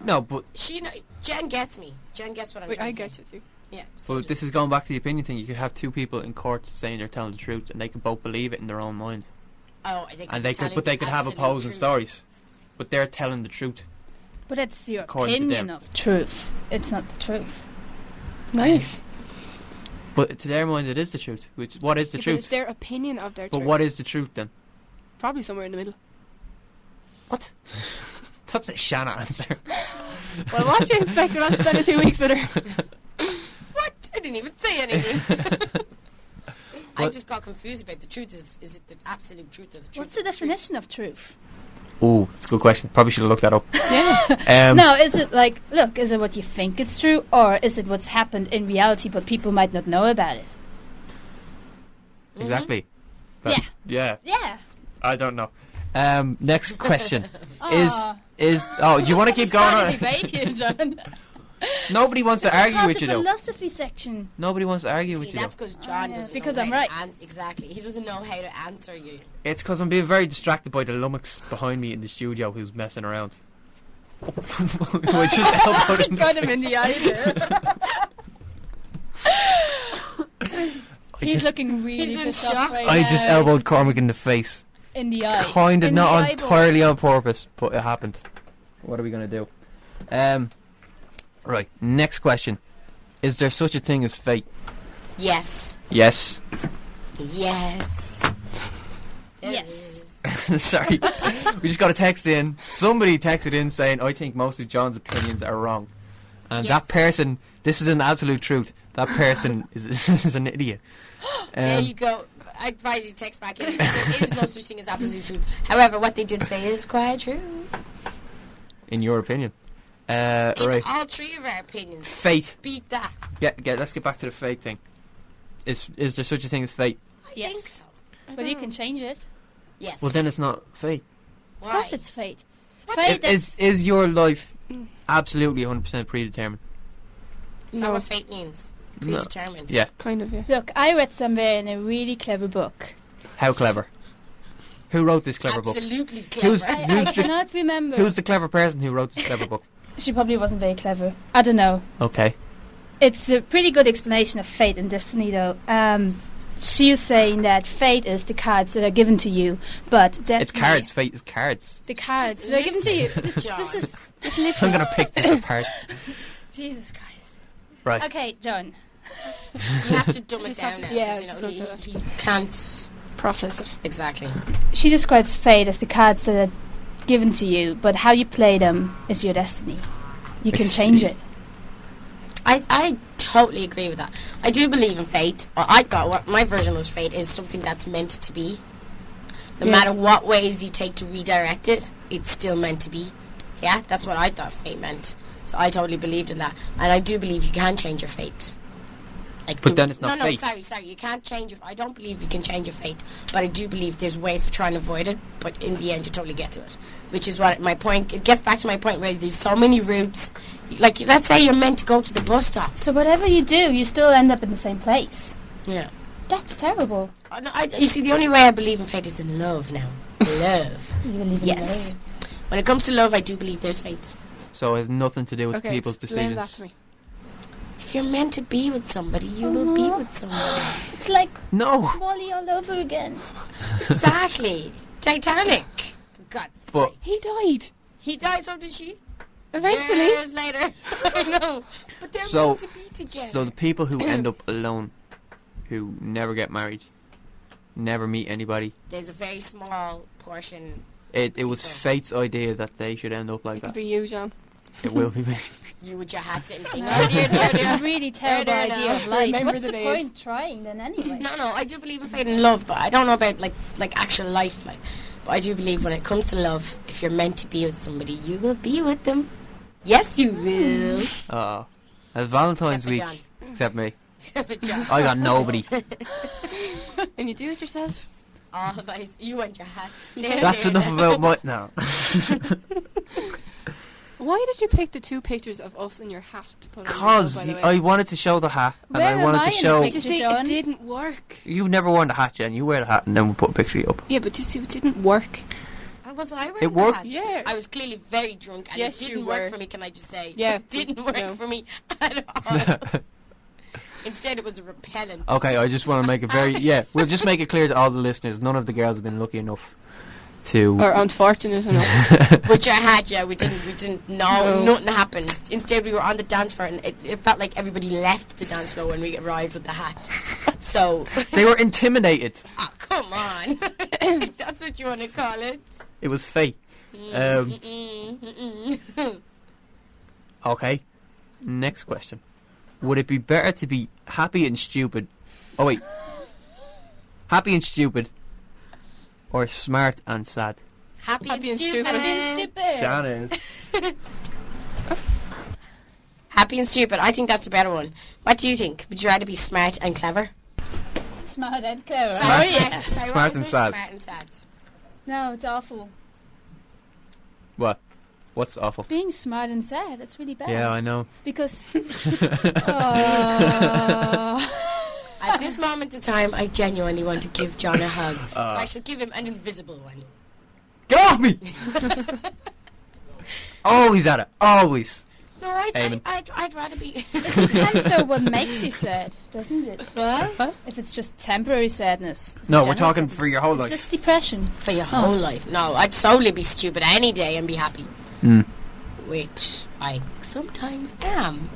No, but Jen gets me. Jen gets what I'm Wait, trying I to say. get you too. Yeah. But this is going back to the opinion thing. You could have two people in court saying they're telling the truth, and they could both believe it in their own mind. Oh, and they could have opposing stories, but they're telling the truth. But it's your According to opinion them. of truth. It's not the truth. Nice. But to their mind, it is the truth. What is the But truth? it's their opinion of their But truth. what is the truth then? Probably somewhere in the middle. What? That's a Shanna answer. Well, what do you expect? You're not spending 2 weeks with her. What? I didn't even say anything. I What? just got confused about the truth. Is it the absolute truth of the truth? What's the definition of truth? Oh, it's a good question. Probably should have looked that up. Yeah. No, is it like, look, is it what you think it's true, or is it what's happened in reality but people might not know about it? Exactly. Yeah. Yeah. Yeah. I don't know. Next question Aw. is you want to keep going Start a on? debate here, John. Nobody wants to argue with you the though. philosophy section. Nobody wants to argue See, with you that's though. because John yeah, doesn't because know I'm how to right. exactly. He doesn't know how to answer you. It's because I'm being very distracted by the lummox behind me in the studio who's messing around. I just elbowed him Got him in the eye there. He's looking really He's in pissed off shock. right I now. just elbowed Cormac in the face. In the eye. Kind of In not the eyeball. entirely on purpose, but it happened. What are we going to do? Right, next question. Is there such a thing as fate? Yes. Yes. Yes. There Yes. is. Sorry. We just got a text in. Somebody texted in saying, I think most of John's opinions are wrong. And Yes. that person, this is an absolute truth, that person is an idiot. There you go. I advise you to text back in. There is no such thing as absolute truth. However, what they did say is quite true. In your opinion. In Right. all three of our opinions. Fate. Beat that. Let's get back to the fate thing. Is there such a thing as fate? I Yes. think so. But you can change it. Yes. Well, then it's not fate. Why? Of course it's fate. Fate Is your life absolutely 100% predetermined? Is that what fate means? No. Predetermined. Yeah. Kind of, yeah. Look, I read somewhere in a really clever book. How clever? Who wrote this clever book? Absolutely clever. I cannot remember. Who's the clever person who wrote this clever book? She probably wasn't very clever. I don't know. Okay. It's a pretty good explanation of fate and destiny, though. She was saying that fate is the cards that are given to you, but destiny... It's cards. Fate is cards. The cards Just that are given to you. listen, This John. is... I'm going to pick this apart. Jesus Christ. Right. Okay, John. You have to dumb it Just down have now. to- yeah, 'cause, just you have know, to- he can't... Process it. Exactly. She describes fate as the cards that are given to you, but how you play them is your destiny. You I can see. change it. I totally agree with that. I do believe in fate. Or I thought what my version was fate is something that's meant to be. No Yeah. matter what ways you take to redirect it, it's still meant to be. Yeah, that's what I thought fate meant. So I totally believed in that. And I do believe you can change your fate. Like But then it's not no, fate. No, sorry. You can't change it. I don't believe you can change your fate. But I do believe there's ways of trying to avoid it. But in the end, you totally get to it. Which is what my point... It gets back to my point where there's so many routes. Like, let's say you're meant to go to the bus stop. So whatever you do, you still end up in the same place. Yeah. That's terrible. You see, the only way I believe in fate is in love now. Love. You believe in Yes. love. When it comes to love, I do believe there's fate. So it has nothing to do with Okay, people's explain that decisions. to me. If you're meant to be with somebody, you will be with somebody. It's like No. Wally all over again. Exactly. Titanic. For God's But- sake. He died. He died, so did she. Eventually. Years later. I know. But they're So- meant to be together. So the people who end up alone, who never get married, never meet anybody, There's a very small portion. it was People. fate's idea that they should end up like It could that. be you, John. It will be me. You with your hat sitting. That's a really terrible No, no, no. idea of life. Remember What's the the days. point trying then anyway? No, I do believe in fate and love, but I don't know about like actual life. But I do believe when it comes to love, if you're meant to be with somebody, you will be with them. Yes, you will. Valentine's Except for week, John. except me. Except for John. I got nobody. And you do it yourself. All of us. You and your hat. That's enough about my... No. Why did you pick the two pictures of us in your hat to put on? Because by the way? I wanted to show the hat, and Where I am wanted I to in the show... picture? You see, John? it didn't work. You've never worn the hat, Jen. You wear the hat, and then we'll put a picture of you up. Yeah, but you see, it didn't work. Was I wearing It worked. that? Yeah. I was clearly very drunk, and Yes, it you didn't work were. for me. Can I just say? Yeah. It didn't work No. for me at all. Instead, it was a repellent. Okay, I just want to make it very... Yeah, we'll just make it clear to all the listeners, none of the girls have been lucky enough to... Or unfortunate enough. Which I had, yeah. We didn't know. No. Nothing happened. Instead, we were on the dance floor, and it felt like everybody left the dance floor when we arrived with the hat. So... They were intimidated. Oh, come on. That's what you want to call it. It was fate. Okay. Next question. Would it be better to be happy and stupid? Oh, wait. Happy and stupid or smart and sad? Happy Happy and and stupid. stupid. Happy and stupid. Shannon is. Happy and stupid. I think that's a better one. What do you think? Would you rather be smart and clever? Smart and clever. Smart. Oh, yeah. Sorry, Smart what was and it? sad. Smart and sad. No, it's awful. What? What's awful? Being smart and sad, that's really bad. Yeah, I know. Because... At this moment in time, I genuinely want to give John a hug. So I shall give him an invisible one. Get off me! Always at it. Always. No, Eamon. I'd rather be... It depends though what makes you sad, doesn't it? What? If it's just temporary sadness. Is it No, we're general talking sadness? for your whole Is life. this depression? For your whole life. No, I'd solely be stupid any day and be happy. Mm. Which I sometimes am.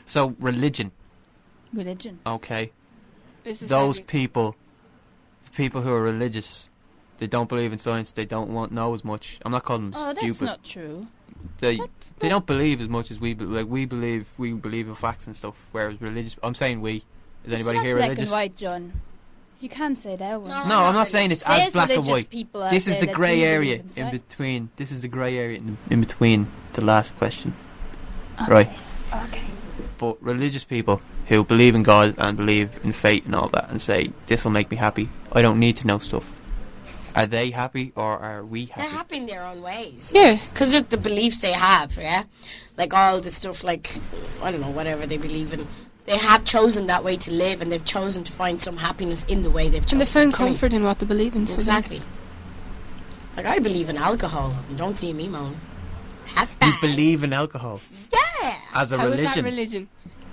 So, religion. Religion. Okay. This is Those heavy. people, the people who are religious, they don't believe in science, they don't know as much. I'm not calling them Oh, stupid. that's not true. They don't believe as much as we we believe in facts and stuff. Whereas religious, I'm saying we. Is anybody it's not here black religious? and white, John. You can't say that one. No, I'm not saying it's as There's black and religious white. people out This is there the that grey do believe area in in science. between. This is the grey area in between the last question. Okay. Right. Okay. But religious people who believe in God and believe in fate and all that and say, this will make me happy, I don't need to know stuff. Are they happy or are we They're happy? happy in their own ways. Yeah. Because of the beliefs they have, yeah? Like all the stuff, like, I don't know, whatever they believe in. They have chosen that way to live and they've chosen to find some happiness in the way they've chosen. And they found to live. comfort in what they believe in. So Exactly. Like, I believe in alcohol. And don't see me moan. You believe in alcohol Yeah! as a How is that religion. religion?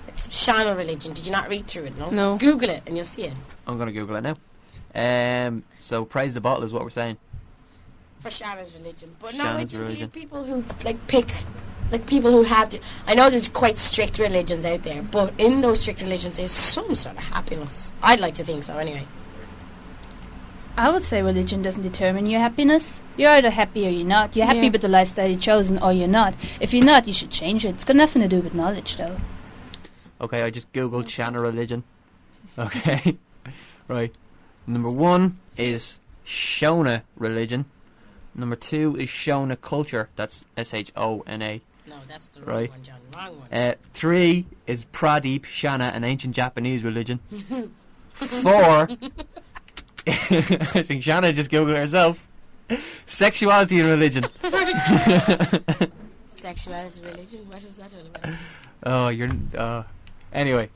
It's Shana religion. Did you not read through it, no? No. Google it and you'll see it. I'm going to Google it now. So praise the bottle is what we're saying. For Shana's religion. But no, Shana's I do religion. believe people who, like, pick... Like, people who have to... I know there's quite strict religions out there, but in those strict religions there's some sort of happiness. I'd like to think so, anyway. I would say religion doesn't determine your happiness. You're either happy or you're not. You're happy Yeah. with the lifestyle you've chosen or you're not. If you're not, you should change it. It's got nothing to do with knowledge, though. Okay, I just Googled Shana religion. Okay. Right. Number 1 is Shona religion. Number 2 is Shona culture. That's Shona. No, that's the Right. wrong one, John. Wrong one. 3 is Pradeep, Shana, an ancient Japanese religion. 4, I think Shana just Googled it herself. Sexuality and religion. Sexuality, religion? What was that all about? Oh, you're... anyway.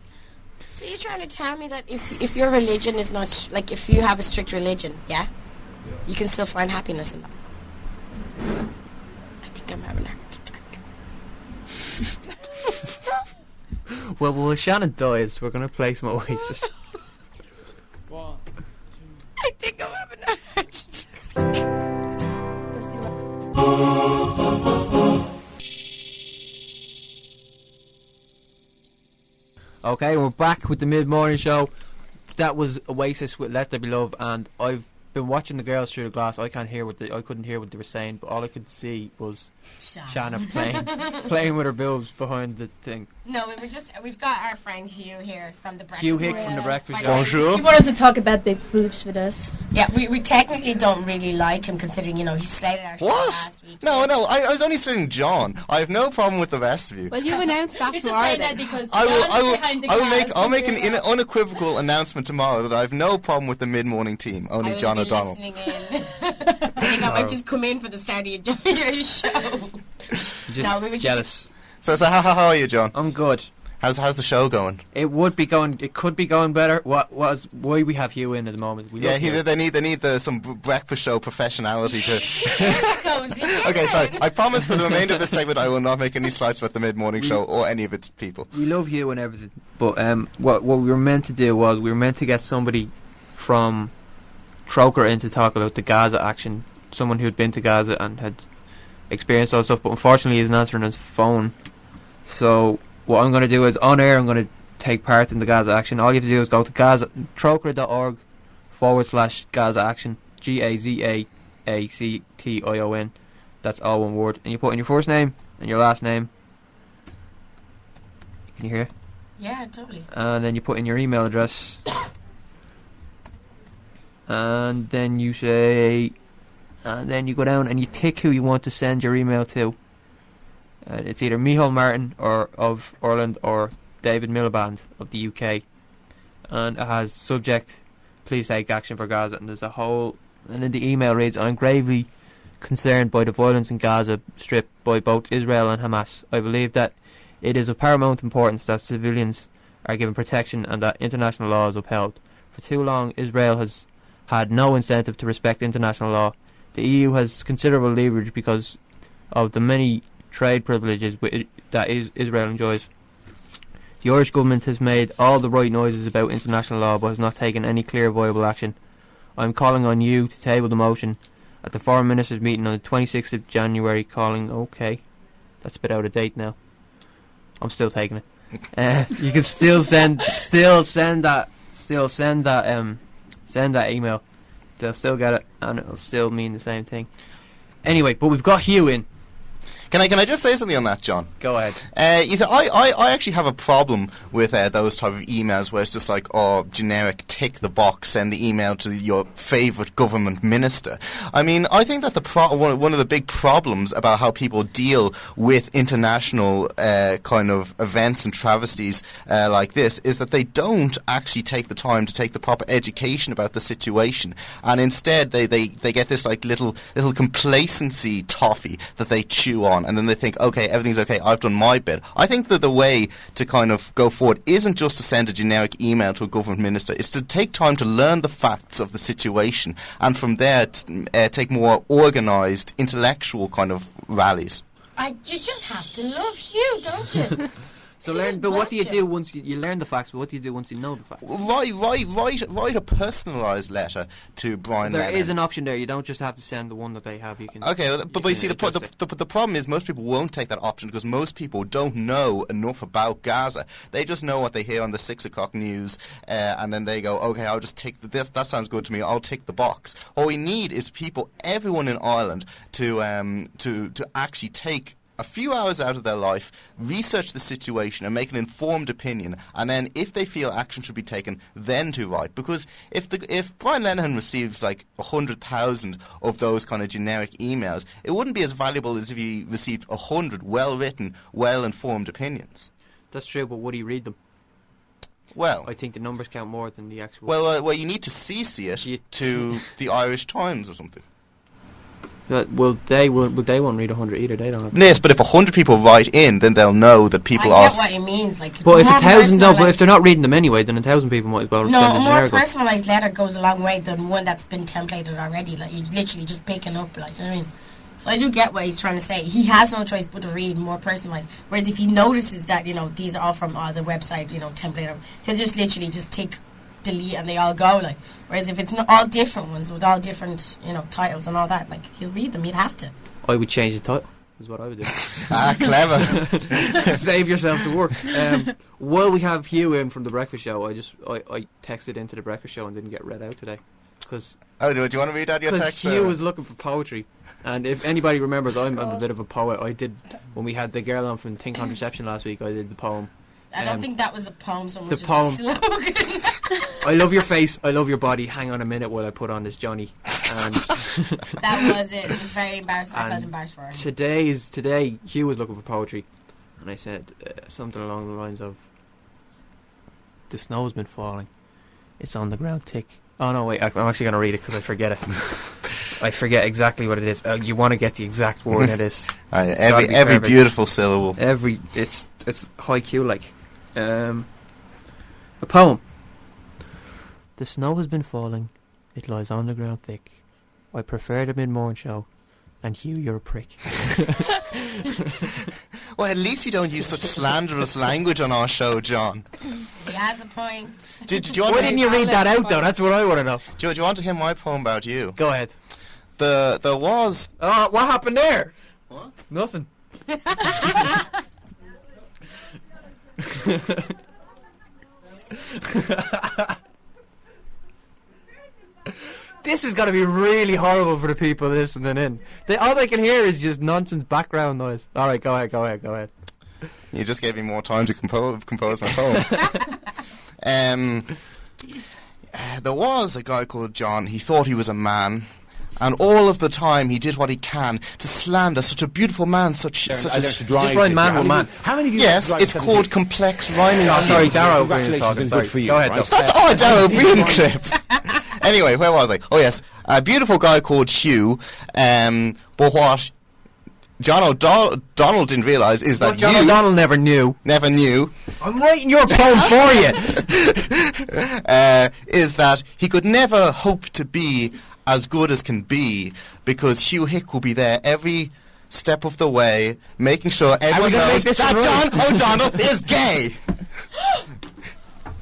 So you're trying to tell me that if your religion is not... like, if you have a strict religion, yeah? You can still find happiness in that. I think I'm having a heart attack. Well, if Shannon dies, we're going to play some Oasis. I think I'm having a heart attack. Okay, we're back with the mid-morning show. That was Oasis with Let There Be Love, and I've been watching the girls through the glass. I couldn't hear what they were saying, but all I could see was Shanna playing with her boobs behind the thing. No, we've got our friend Hugh here from the breakfast. Hugh Hick Club. from the Breakfast By Show. the way, Bonjour. He wanted to talk about big boobs with us. Yeah, we technically don't really like him, considering, you know, he slated our show What? last week. No, I was only saying John. I have no problem with the rest of you. Well, you announced that You're just tomorrow saying then. that because I will, John's behind the glass. I'll make an and we're- unequivocal announcement tomorrow that I have no problem with the mid-morning team. I Only will John be O'Donnell. listening in. I think I might just come in for the start of your show. Just No, we were just- jealous. So how are you, John? I'm good. How's the show going? It would be going. It could be going better. Why we have Hugh in at the moment? We love Hugh. They need some breakfast show professionality to. Okay, sorry. I promise for the remainder of this segment I will not make any slights about the mid-morning show or any of its people. We love Hugh and everything, but what we were meant to do was we were meant to get somebody from Troker in to talk about the Gaza action, someone who'd been to Gaza and had experienced all that stuff, but unfortunately he isn't answering his phone. So what I'm going to do is, on air, I'm going to take part in the Gaza action. All you have to do is go to troker.org/Gaza action, GAZAACTION. That's all one word. And you put in your first name and your last name. Can you hear? Yeah, totally. And then you put in your email address. And then you say... And then you go down and you tick who you want to send your email to. It's either Micheál Martin of Ireland or David Miliband of the UK. And it has subject, please take action for Gaza. And there's a whole... And then the email reads, I'm gravely concerned by the violence in Gaza Strip by both Israel and Hamas. I believe that it is of paramount importance that civilians are given protection and that international law is upheld. For too long, Israel has had no incentive to respect international law. The EU has considerable leverage because of the many trade privileges that Israel enjoys. The Irish government has made all the right noises about international law but has not taken any clear, viable action. I am calling on you to table the motion at the Foreign Ministers meeting on the 26th of January. Okay, that's a bit out of date now. I'm still taking it. You can still send that email. They'll still get it, and it'll still mean the same thing. Anyway, but we've got Hugh in. Can I just say something on that, John? Go ahead. You see, I actually have a problem with those type of emails where it's just like, generic, tick the box, send the email to your favourite government minister. I mean, I think that one of the big problems about how people deal with international kind of events and travesties like this is that they don't actually take the time to take the proper education about the situation, and instead they get this like little complacency toffee that they chew on. And then they think, okay, everything's okay, I've done my bit. I think that the way to kind of go forward isn't just to send a generic email to a government minister. It's to take time to learn the facts of the situation and from there take more organised, intellectual kind of rallies. You just have to love you, don't you? So what do you do once you learn the facts? But what do you do once you know the facts? Write a personalised letter to Brian Lennon. There is an option there. You don't just have to send the one that they have. You can. Okay, but you see, the problem is most people won't take that option because most people don't know enough about Gaza. They just know what they hear on the 6 o'clock news, and then they go, okay, I'll just tick this. That sounds good to me. I'll tick the box. All we need is everyone in Ireland, to actually take a few hours out of their life, research the situation and make an informed opinion, and then if they feel action should be taken, then to write. Because if Brian Lennon receives like 100,000 of those kind of generic emails, it wouldn't be as valuable as if he received 100 well-written, well-informed opinions. That's true, but would he read them? Well, I think the numbers count more than the actual... Well, you need to CC it to the Irish Times or something. They won't read 100 either. They don't have. Yes, but if 100 people write in, then they'll know that people I get what he means. Like, but if 1,000, but if they're not reading them anyway, then 1,000 people might as well send a more personalised letter goes a long way than one that's been templated already. Like, you're literally just picking up, like, you know what I mean? So I do get what he's trying to say. He has no choice but to read more personalised. Whereas if he notices that, these are all from the website, template, he'll just literally just tick delete and they all go, like. Whereas if it's not all different ones with all different, titles and all that, like, he'll read them. He'd have to. I would change the title. Is what I would do. Clever. Save yourself the work. While we have Hugh in from the breakfast show, I texted into the breakfast show and didn't get read out today. Cause do you want to read out your text? Hugh was looking for poetry, and if anybody remembers, I'm a bit of a poet. I did, when we had the girl on from Think Contraception last week, I did the poem. I don't think that was a poem so much as a slogan. I love your face, I love your body, hang on a minute while I put on this Johnny. And that was it. It was very embarrassing. I felt embarrassed for her. Today, Hugh was looking for poetry, and I said something along the lines of, the snow's been falling, it's on the ground tick. Oh no, wait, I'm actually going to read it because I forget it. I forget exactly what it is. You want to get the exact word it is. Every beautiful syllable. It's high Q, like. A poem. The snow has been falling. It lies on the ground thick. I prefer the mid-morning show. And Hugh, you're a prick. Well, at least you don't use such slanderous language on our show, John. He has a point. Do you want Why to, didn't you read that out, though? That's what I want to know. do you want to hear my poem about you? Go ahead. There was... What happened there? What? Nothing. This is going to be really horrible for the people listening in. All they can hear is just nonsense background noise. All right, go ahead. You just gave me more time to compose my poem. There was a guy called John. He thought he was a man. And all of the time he did what he can to slander such a beautiful man, such a... Just rhyme man with man. How many of you Yes, it's called complex rhyming. Oh, sorry, schemes. Darrow Green is talking. Congratulations, Sorry. good for you, Go ahead, right? though. That's Darrow Green clip. Anyway, where was I? Oh yes, a beautiful guy called Hugh. But what John O'Donnell didn't realise is that John you O'Donnell never knew. I'm writing your poem for you. Is that he could never hope to be as good as can be because Hugh Hick will be there every step of the way, making sure everyone gonna knows make this that right? John O'Donnell is gay.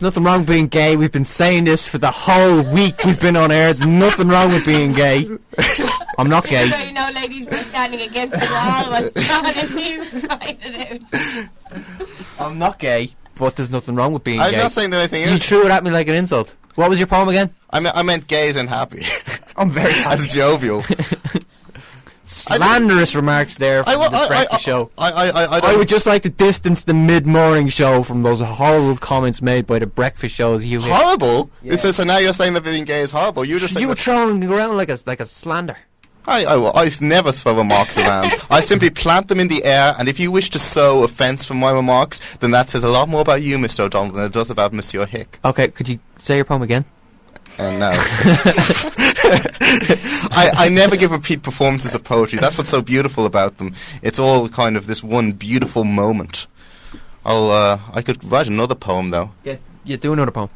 Nothing wrong with being gay. We've been saying this for the whole week we've been on air. There's nothing wrong with being gay. I'm not gay. So you know, ladies, we're standing against the wall. Was John and you fight it out? I'm not gay, but there's nothing wrong with being I'm gay. not saying that anything You is. threw it at me like an insult. What was your poem again? I meant gays and happy. I'm very happy. As jovial. Slanderous remarks there from the breakfast show. I would just like to distance the mid-morning show from those horrible comments made by the breakfast shows. You hit. Horrible? Yeah. So now you're saying that being gay is horrible. You just You were throwing around like a slander. I never throw remarks around. I simply plant them in the air, and if you wish to sow offence from my remarks, then that says a lot more about you, Mr. O'Donnell, than it does about Monsieur Hick. Okay, could you say your poem again? No. I never give repeat performances of poetry. That's what's so beautiful about them. It's all kind of this one beautiful moment. I could write another poem, though. Yeah, do another poem.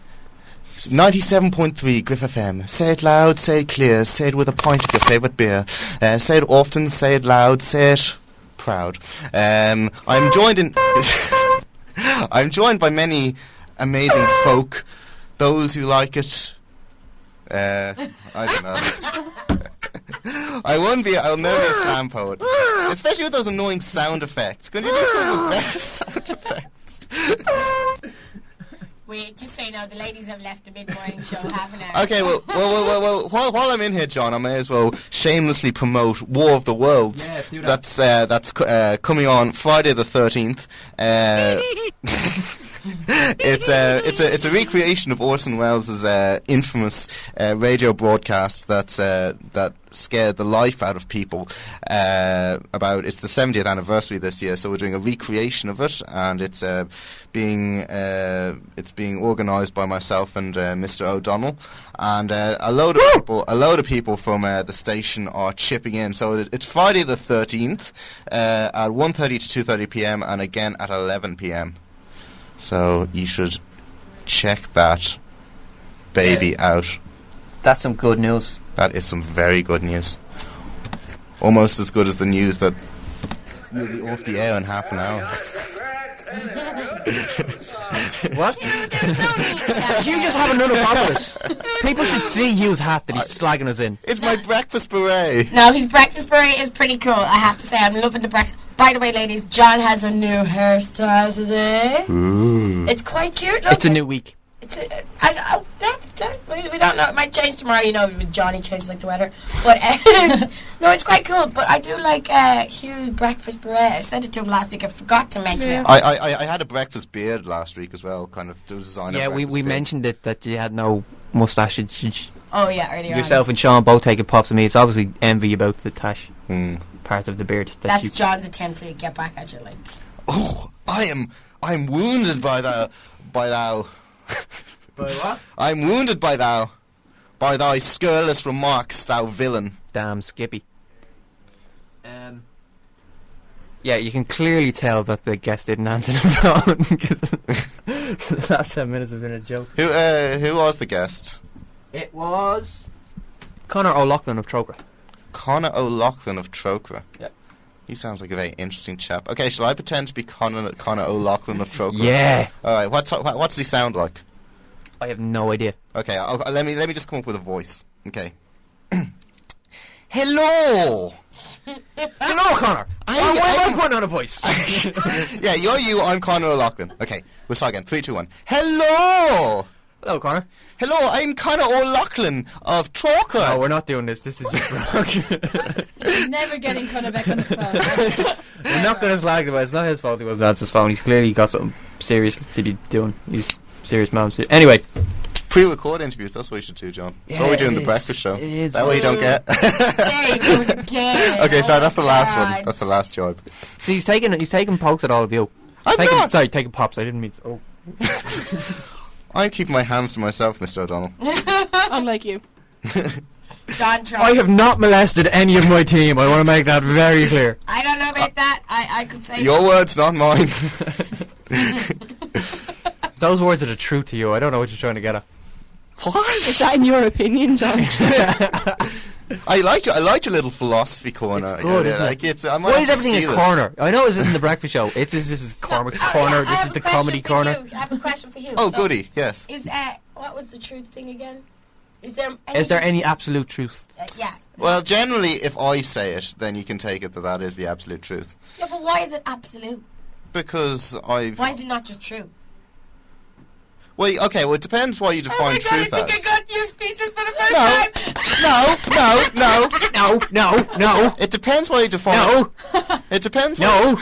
97.3 Griff FM. Say it loud, say it clear, say it with a pint of your favourite beer. Say it often, say it loud, say it proud. I'm joined by many amazing folk. Those who like it. I don't know. I'll never be a slam poet. Especially with those annoying sound effects. Couldn't you just go with better sound effects? Wait, just so you know, the ladies have left the mid-morning show half an hour. Okay, well, while I'm in here, John, I may as well shamelessly promote War of the Worlds. Yeah, do that. That's coming on Friday the 13th. It's a recreation of Orson Welles' infamous radio broadcast that scared the life out of people. It's the 70th anniversary this year, so we're doing a recreation of it, and it's being organised by myself and Mr. O'Donnell, and a load of people from the station are chipping in. So it's Friday the 13th at 1:30 to 2:30 p.m. and again at 11 p.m. So you should check that baby out. That's some good news. That is some very good news. Almost as good as the news that we'll be off the air in half an hour. What? You just have another pop with us. People should see Hugh's hat that he's slagging us in. It's my breakfast beret. No, his breakfast beret is pretty cool. I have to say, I'm loving the breakfast. By the way, ladies, John has a new hairstyle today. Ooh. It's quite cute. Look. It's a new week. We don't know. It might change tomorrow. You know, with Johnny changes like the weather. But no, it's quite cool. But I do like Hugh's breakfast beret. I said it to him last week. I forgot to mention it. I had a breakfast beard last week as well. Kind of design. Yeah, we mentioned it that you had no moustache. Oh yeah, earlier Yourself and Sean both taking pops of me. It's obviously envy about the tash part of the beard. That's John's attempt to get back at you, like. Oh, I'm wounded by thou. By what? I'm wounded by thy scurrilous remarks, thou villain. Damn Skippy. Yeah, you can clearly tell that the guest didn't answer the phone because the last 10 minutes have been a joke. Who was the guest? It was Conor O'Loughlin of Trogra. Conor O'Loughlin of Trogra. Yeah. He sounds like a very interesting chap. Okay, shall I pretend to be Conor O'Loughlin of Trogra? Yeah. All right. What does he sound like? I have no idea. Okay, let me just come up with a voice. Okay. Hello. Hello, Conor. Why am I putting on a voice? Yeah, you're you. I'm Conor O'Loughlin. Okay, we'll start again. 3, 2, 1. Hello. Hello, Conor. Hello, I'm Conor O'Loughlin of Trogra. No, we're not doing this. This is just wrong. You're never getting Conor back on the phone. We're not going to slag him. It's not his fault he wasn't answering his phone. He's clearly got something serious to be doing. He's serious man. Anyway. Pre-record interviews, that's what you should do, John. That's what we do in the breakfast show. It is. That way you don't get. There you go again. Okay, sorry, that's the last God. one. That's the last job. See, he's taking pokes at all of you. I'm not. Sorry, taking pops. I didn't mean. Oh. I'm keeping my hands to myself, Mr. O'Donnell. Unlike you. John Charles. I have not molested any of my team. I want to make that very clear. I don't know about that. I could say Your words, not mine. Those words are the truth to you. I don't know what you're trying to get at. What? Is that in your opinion, John? I liked your little philosophy corner. It's good, isn't it? Like I might Why have is to everything steal a it. corner? I know this isn't the breakfast show. This is Cormac's corner. This is the comedy corner. I have a question for you. Oh, So, goody, yes. Is what was the truth thing again? Is there any absolute truth? yeah. Well, generally, if I say it, then you can take it that is the absolute truth. Yeah, but why is it absolute? Because Why is it not just true? Well, okay, well, it depends why you define truth I as. think I got you speeches for the first time. No. It depends why you define. No. It depends. No.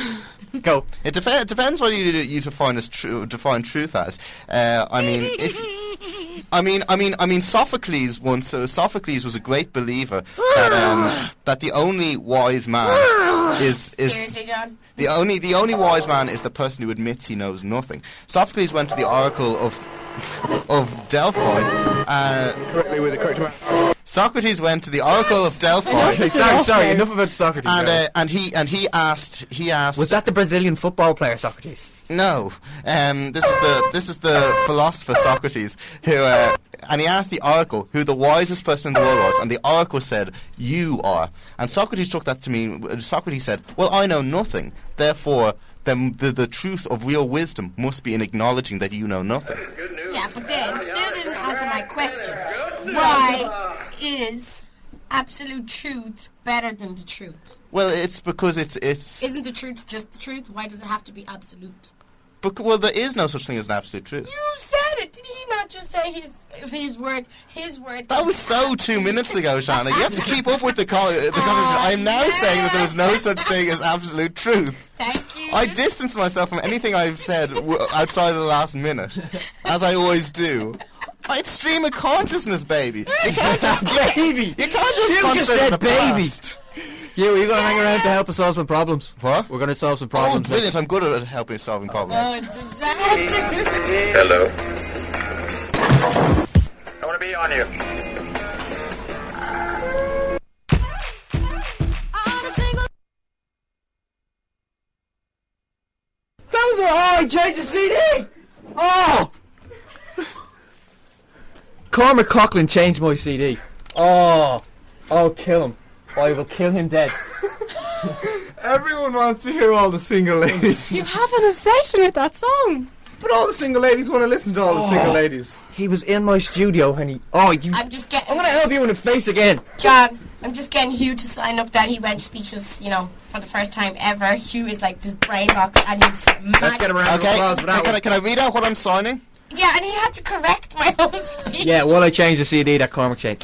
Go. It depends what you define as define truth as. I mean, Sophocles once. Sophocles was a great believer that the only wise man is Seriously, John? the only wise man is the person who admits he knows nothing. Sophocles went to the oracle of Delphi. Socrates went to the oracle of Delphi. Hey, sorry. Enough about Socrates. And he asked. Was that the Brazilian football player Socrates? No, this is the philosopher Socrates who and he asked the oracle who the wisest person in the world was, and the oracle said, "You are." And Socrates took that to mean. Socrates said, "Well, I know nothing. Therefore, then the truth of real wisdom must be in acknowledging that you know nothing." Yeah, but then still didn't answer my question. Why is absolute truth better than the truth? Well, it's because it's. Isn't the truth just the truth? Why does it have to be absolute? Well, there is no such thing as an absolute truth. You said it. Did he not just say his word? His word. That was so 2 minutes ago, Shana. You have to keep up with the conversation. I'm now saying that there is no such thing as absolute truth. Thank you. I distance myself from anything I've said outside of the last minute, as I always do. It's stream of consciousness, baby. You can't just baby. You can't just. You just said baby. You're going to hang around to help us solve some problems. What? We're going to solve some Oh, problems. brilliant! I'm good at helping solving problems. Oh, disaster. Hello. I want to be on you. That was I changed the CD. Oh. Cormac Coughlin changed my CD. Oh. I'll kill him. I will kill him dead. Everyone wants to hear all the single ladies. You have an obsession with that song. But all the single ladies want to listen to all the single ladies. He was in my studio and he... Oh, you... I'm just getting... I'm going to help you in the face again. John, I'm just getting Hugh to sign up that he went speechless, for the first time ever. Hugh is like this brain box and he's mad. Let's get a round of applause for that one. Can I read out what I'm signing? Yeah, and he had to correct my own speech. Yeah, well, I changed the CD that Cormac changed.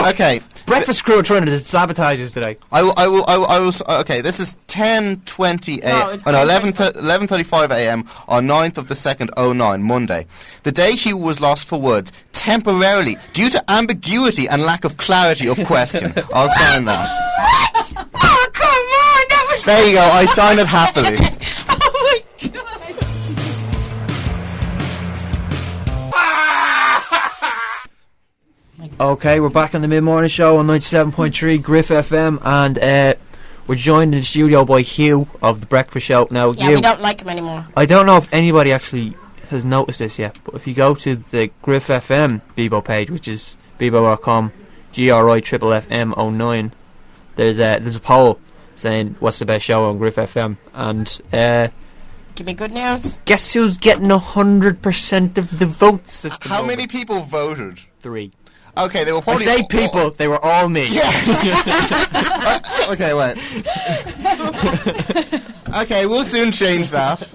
Okay. Breakfast crew are trying to sabotage us today. I will. Okay, this is 10:20 a.m. No, it's 11:35 a.m. on 9th of the 2nd, 09, Monday. The day Hugh was lost for words temporarily due to ambiguity and lack of clarity of question. I'll sign that. What? Oh, come on! That was... There you go. I sign it happily. Oh, my God. Okay, we're back on the mid-morning show on 97.3 Griff FM, and We're joined in the studio by Hugh of The Breakfast Show. Now, Yeah, Hugh, we don't like him anymore. I don't know if anybody actually has noticed this yet, but if you go to the Griff FM BEBO page, which is bebo.com, GRIFFM09, there's a poll saying what's the best show on Griff FM, and Give me good news. guess who's getting 100% of the votes? At the How moment? many people voted? 3. Okay, they were I probably... say people, they were all me. Yes! Okay, wait. Okay, we'll soon change that.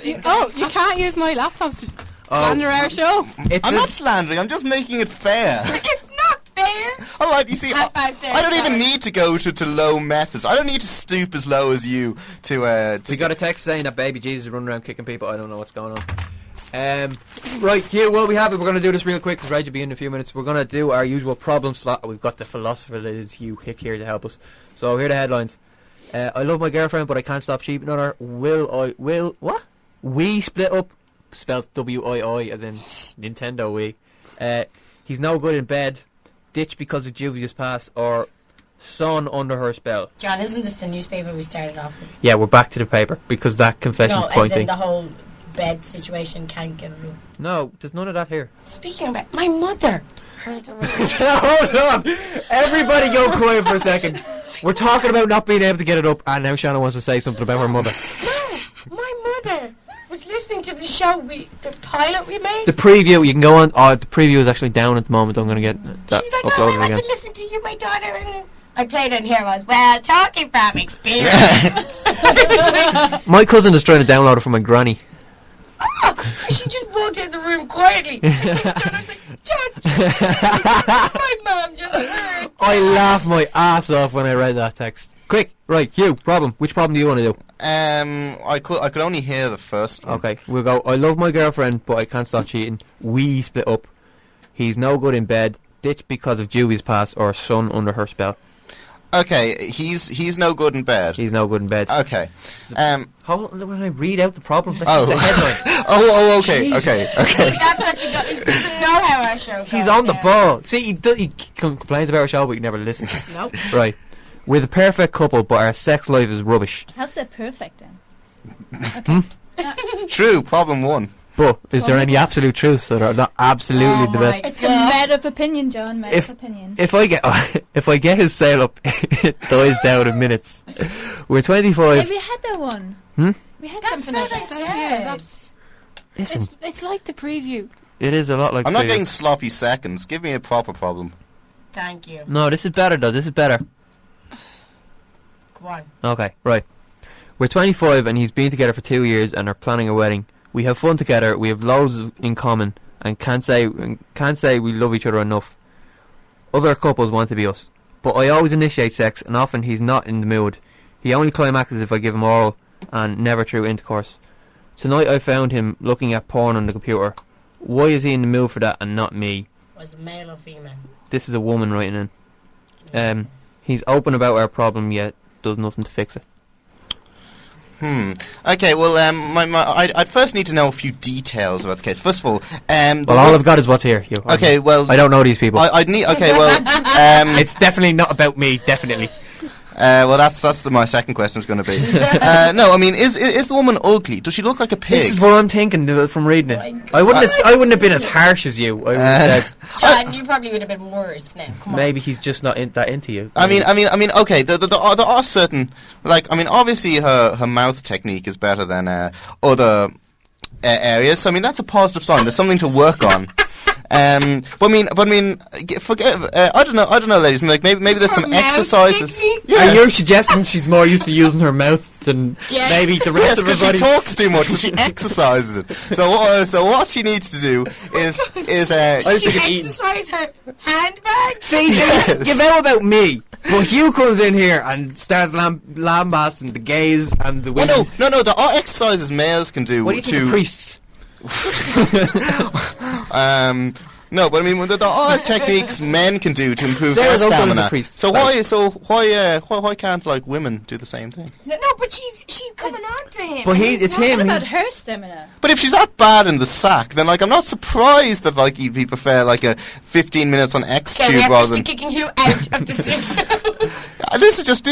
You can't use my laptop to slander our show. I'm not slandering, I'm just making it fair. It's not fair. Alright, you see, High five, Sarah. I don't even need to go to low methods. I don't need to stoop as low as you to We got a text saying that baby Jesus is running around kicking people. I don't know what's going on. Right, here, well, we have it. We're going to do this real quick because Rage will be in a few minutes. We're going to do our usual problem slot. We've got the philosopher that is Hugh Hick here to help us. So here are the headlines. I love my girlfriend, but I can't stop cheating on her. What? We split up, spelled W-I-I, as in Nintendo Wii. He's no good in bed, ditched because of dubious past, or son under her spell. John, isn't this the newspaper we started off with? Yeah, we're back to the paper because that confession's No, as in pointing. the whole bed situation can't get a room. No, there's none of that here. Speaking about my mother. Heard a room. Hold on. Everybody go quiet for a second. We're talking about not being able to get it up, and now Shannon wants to say something about her mother. No, my mother was listening to the show, the pilot we made. The preview, you can go on. Oh, the preview is actually down at the moment. I'm going to get that She was like, uploaded I want again. to listen to you, my daughter. And I played it and here I was, well, talking from experience. My cousin is trying to download it from my granny. She just walked in the room quietly. I was like, John, my mom just heard. I laughed my ass off when I read that text. Quick, right, Hugh, problem. Which problem do you want to do? I could only hear the first one. Okay, we'll go. I love my girlfriend, but I can't stop cheating. We split up. He's no good in bed, ditched because of dubious past, or son under her spell. Okay, he's no good in bed. He's no good in bed. Okay. Hold on, when I read out the problem, that's Oh. just the headline. Okay. That's what you got. He doesn't know how our show goes. He's on the there. ball. See, he complains about our show, but he never listens. Nope. Right. We're the perfect couple, but our sex life is rubbish. How's that perfect then? True, problem 1. But is there any absolute truths that are not absolutely the best? It's a matter of opinion, John. Matter of opinion. If I get his sale up, it dies down in minutes. We're 25. Hey, we had that one. We had something like That's that. what I Yeah, said. Listen, it's like the preview. it is a lot like. I'm not previous. getting sloppy seconds. Give me a proper problem. Thank you. No, this is better though. This is better. Go on. Okay, right. We're 25 and he's been together for 2 years and are planning a wedding. We have fun together. We have loads in common and can't say we love each other enough. Other couples want to be us, but I always initiate sex and often he's not in the mood. He only climaxes if I give him oral and never through intercourse. Tonight I found him looking at porn on the computer. Why is he in the mood for that and not me? Was it male or female? This is a woman writing in. He's open about our problem yet does nothing to fix it. Okay, well, I'd first need to know a few details about the case. First of all, Well, all I've got is what's here, Hugh. Okay, well, I don't know these people. I'd need. Okay, well, It's definitely not about me, definitely. well, that's my second question was going to be. No, I mean, is the woman ugly? Does she look like a pig? This is what I'm thinking from reading it. I wouldn't have been as harsh as you. I would have said, John, you probably would have been worse now. Come on. maybe he's just not that into you. I mean, okay. There are certain, obviously her mouth technique is better than other areas. So I mean, that's a positive sign. There's something to work on. But I mean, forget. I don't know, ladies. Maybe there's some mouth exercises. technique? Are you suggesting she's more used to using her mouth than Yes. maybe the Yes, rest of her because she body? talks too much, so she exercises it. So what she needs to do is I was She thinking eating. exercised her handbag. See, Yes. give out about me. But Hugh comes in here and starts lambasting the gays and the women. no. There are exercises males can do What do you think of priests? No, but I mean, there are techniques men can do to improve their Sarah's uncle is a stamina. priest. So why can't women do the same thing? No, but she's coming on to him. But And it's he's him. What about He's- her stamina? But if she's that bad in the sack, then I'm not surprised that he prefer a 15 minutes on X Okay, we tube are rather officially than. kicking you out of the studio. this is just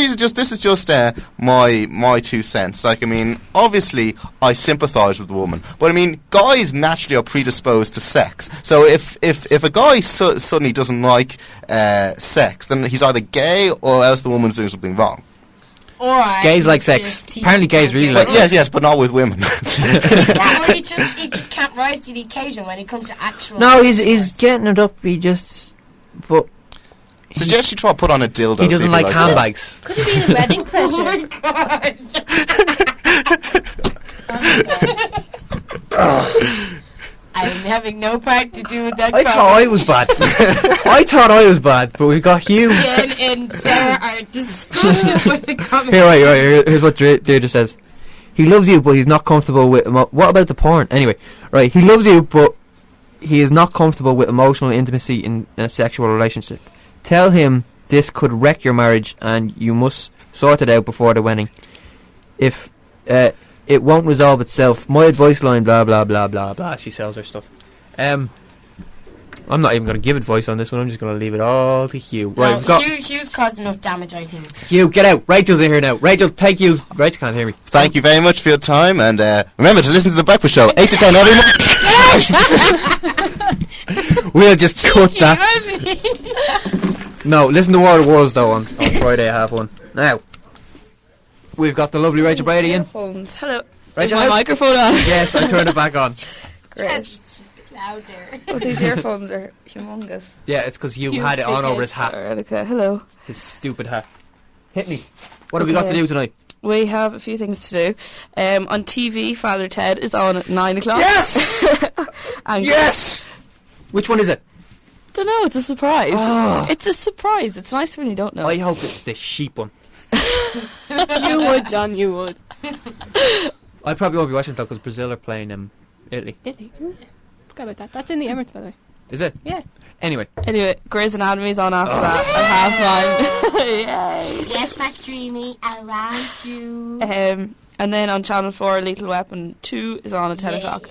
my 2 cents. Like, I mean, obviously, I sympathise with the woman, but I mean, guys naturally are predisposed to sex. So if a guy suddenly doesn't like sex, then he's either gay or else the woman's doing something wrong. Or Gays like sex. Apparently gays really like sex. Yes, but not with women. Yeah, or he just can't rise to the occasion when it comes to actual. No, he's getting it up. But Suggest you try to put on a dildo. he doesn't like likes handbags. Could it be the wedding pressure? Oh my god! I'm having no part to do with that. I thought I was bad. I thought I was bad, but we got Hugh. Jen and Sarah are disgusted with the comment. Here's what Deirdre says. He loves you, but he's not comfortable with... what about the porn? Anyway, right, he loves you, but he is not comfortable with emotional intimacy in a sexual relationship. Tell him this could wreck your marriage and you must sort it out before the wedding. If it won't resolve itself, my advice line, blah, blah, blah, blah, blah. She sells her stuff. I'm not even going to give advice on this one. I'm just going to leave it all to Hugh. Right, we've got Hugh's caused enough damage, I think. Hugh, get out. Rachel's in here now. Rachel, take Hugh. Rachel can't hear me. Thank you very much for your time, and remember to listen to The Breakfast Show, 8 to 10 every morning. We'll just cut that. No, listen to World of Worlds, though, on Friday at 1:30. Now, we've got the lovely Rachel Brady in. Earphones. Hello. Rachel, Is my microphone on? Yes, I turned it back on. Great. Yes, it's just a bit loud there. Oh, these earphones are humongous. Yeah, it's because Hugh had it on over his hat. Alright, okay. Hello. His stupid hat. Hit me. What have we got to do tonight? We have a few things to do. On TV, Father Ted is on at 9 o'clock. Yes! And Yes! Which one is it? don't know, it's a surprise. Oh. It's a surprise. It's nice when you don't know. I hope it's the sheep one. You would, John, you would. I probably won't be watching that because Brazil are playing Italy. Italy. Forgot about that. That's in the Emirates, by the way. Is it? Yeah. Anyway. Anyway, Grey's Anatomy's on after that at 9:30. Yay. Yes, McDreamy, I want you. And then on Channel 4, Lethal Weapon 2 is on at 10 Yay. o'clock.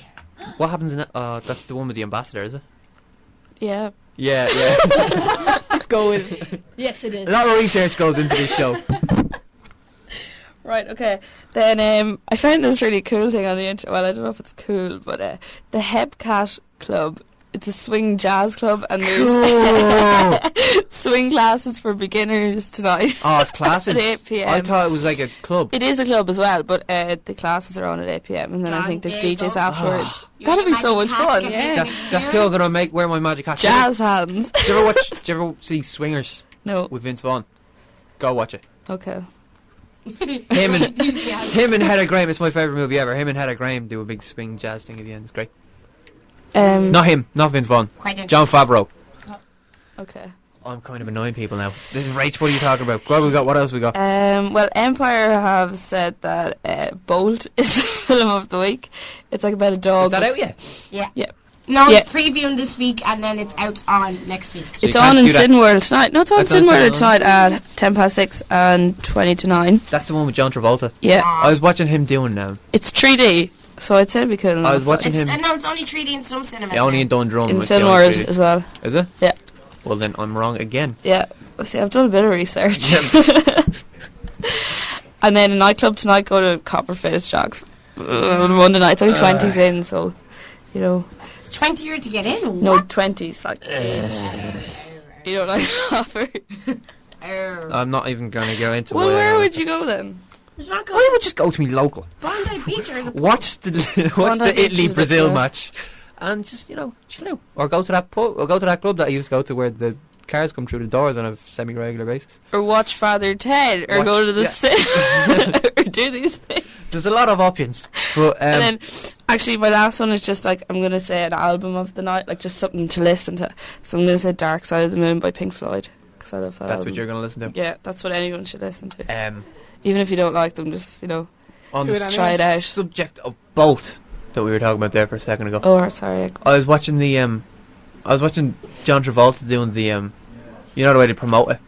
What happens in it? That's the one with the ambassador, is it? Yeah. Yeah. Let's go with it. Yes, it is. A lot of research goes into this show. Right, okay. Then I found this really cool thing on the internet. Well, I don't know if it's cool, but the Hepcat Club. It's a swing jazz club, and there's swing classes for beginners tonight. Oh, it's classes? At 8 p.m. I thought it was like a club. It is a club as well, but the classes are on at 8 p.m. and then I think there's DJs afterwards. Your That'll be so much magic hat fun. can be That's cool. I'm gonna wear my magic hat. Jazz hands. Do you ever see Swingers No. with Vince Vaughn? Go watch it. Okay. Him and Heather Graham. It's my favourite movie ever. Him and Heather Graham do a big swing jazz thing at the end. It's great. Not him. Not Vince Vaughn. John Favreau. Okay. I'm kind of annoying people now. Rach, what are you talking about? What else we got? Well, Empire have said that Bolt is the film of the week. It's like about a dog. Is that out yet? Yeah. Yeah. No, Yeah. it's previewing this week and then it's out on next week. So It's you can't on in do that. Cineworld tonight. No, it's on That's on Cineworld Cineworld. tonight at 6:10 and 9:20. That's the one with John Travolta. Yeah. I was watching him doing now. It's 3D, so I'd say it'd be cool. I was watching him. No, it's only 3D in some cinemas. Yeah, only now. in Dundrum. in it's the only Cineworld 3D. as well. Is it? Yeah. Well, then I'm wrong again. Yeah. Well, see, I've done a bit of research. And then a nightclub tonight, go to Copperface Jogs. On Monday night, it's only 20s in, so, you know. 20 euro to get in? No, What? 20s. Like, you don't like offers. I'm not even going to go into Well, why I where know would it. you go then? There's not I going would just go to me local. Bondi Beach or the Watch the Bondi Beach is Italy-Brazil a bit, match. And just, chill out. Or go to that pub, or go to that club that I used to go to where the cars come through the doors on a semi-regular basis. Or watch Father Ted, or Watch- go to the yeah. cinema, or do these things. There's a lot of options. But, And then, actually, my last one is just like, I'm going to say an album of the night, like just something to listen to. So I'm going to say Dark Side of the Moon by Pink Floyd, because I love that that's album. what you're going to listen to. Yeah, that's what anyone should listen to. Um, Even if you don't like them, just, on Do the it anyway. try it out. subject of both that we were talking about there for a second ago. Oh, sorry. I was watching John Travolta doing the you know the way they promote it.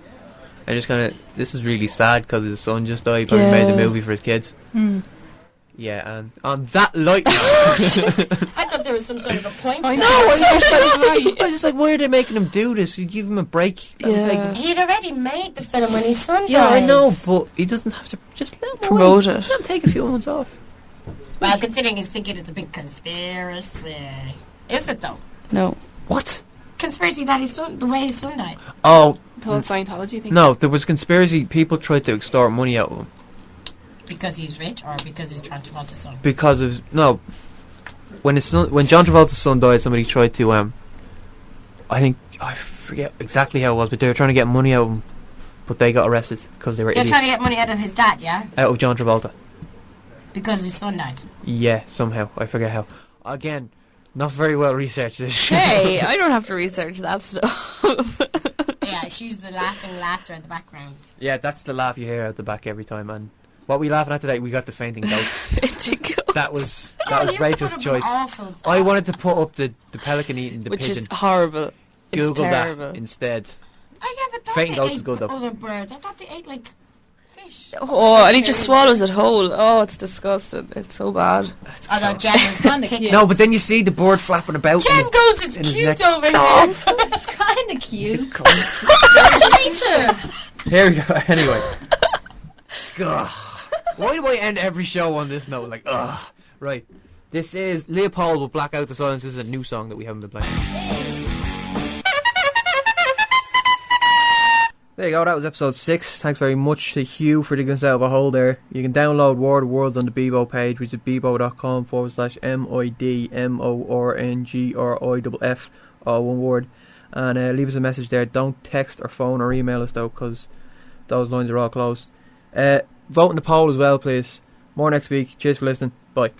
And just kind of, this is really sad because his son just died when he made the Yeah. movie for his kids. Yeah, and on that light note, I thought there there was some sort of a point. I to know. it. I was just like, why are they making him do this? You give him a break. That would Yeah. take- He'd already made the film when his son died. Yeah, I know, but he doesn't have to just let him Promote away. it. Let him take a few months off. Well, considering he's thinking it's a big conspiracy. Is it though? No. What? Conspiracy that his son, the way his son died. Oh, The whole Scientology thing. no, there was conspiracy. People tried to extort money out of him Because he's rich or because he's John Travolta's son? because of no. When John Travolta's son died, somebody tried to I forget exactly how it was, but they were trying to get money out of him, but they got arrested because they were They're idiots. trying to get money out of his dad, yeah? Out of John Travolta. Because his son died. Yeah, somehow I forget how. Again, not very well researched. This shit. Hey, I don't have to research that stuff. Yeah, she's the laughing laughter in the background. Yeah, that's the laugh you hear at the back every time. And what we laughing at today, we got the fainting goats. That was Rachel's choice. I wanted to put up the pelican eating the Which pigeon. is horrible. Google it's terrible. that instead. Oh yeah, but Fainting they goats ate is good, though. other birds. I thought they ate like fish. Oh, and he just swallows it whole. Oh, it's disgusting. It's so bad. Although Jen was Kinda taking- cute. No, but then you see the bird flapping about. Jen in goes, in it's his cute neck. over here. It's kind of cute. his cunt. Nature. Here we go. Anyway. Gah. Why do I end every show on this note? Like, ugh. Right. This is Leopold with Black Out the Silence. This is a new song that we haven't been playing. There you go, that was episode 6. Thanks very much to Hugh for digging us out of a hole there. You can download War of the Worlds on the BEBO page, which is bebo.com/MIDMORNGRIFF, all one word. And leave us a message there. Don't text or phone or email us though, because those lines are all closed. Vote in the poll as well, please. More next week. Cheers for listening. Bye.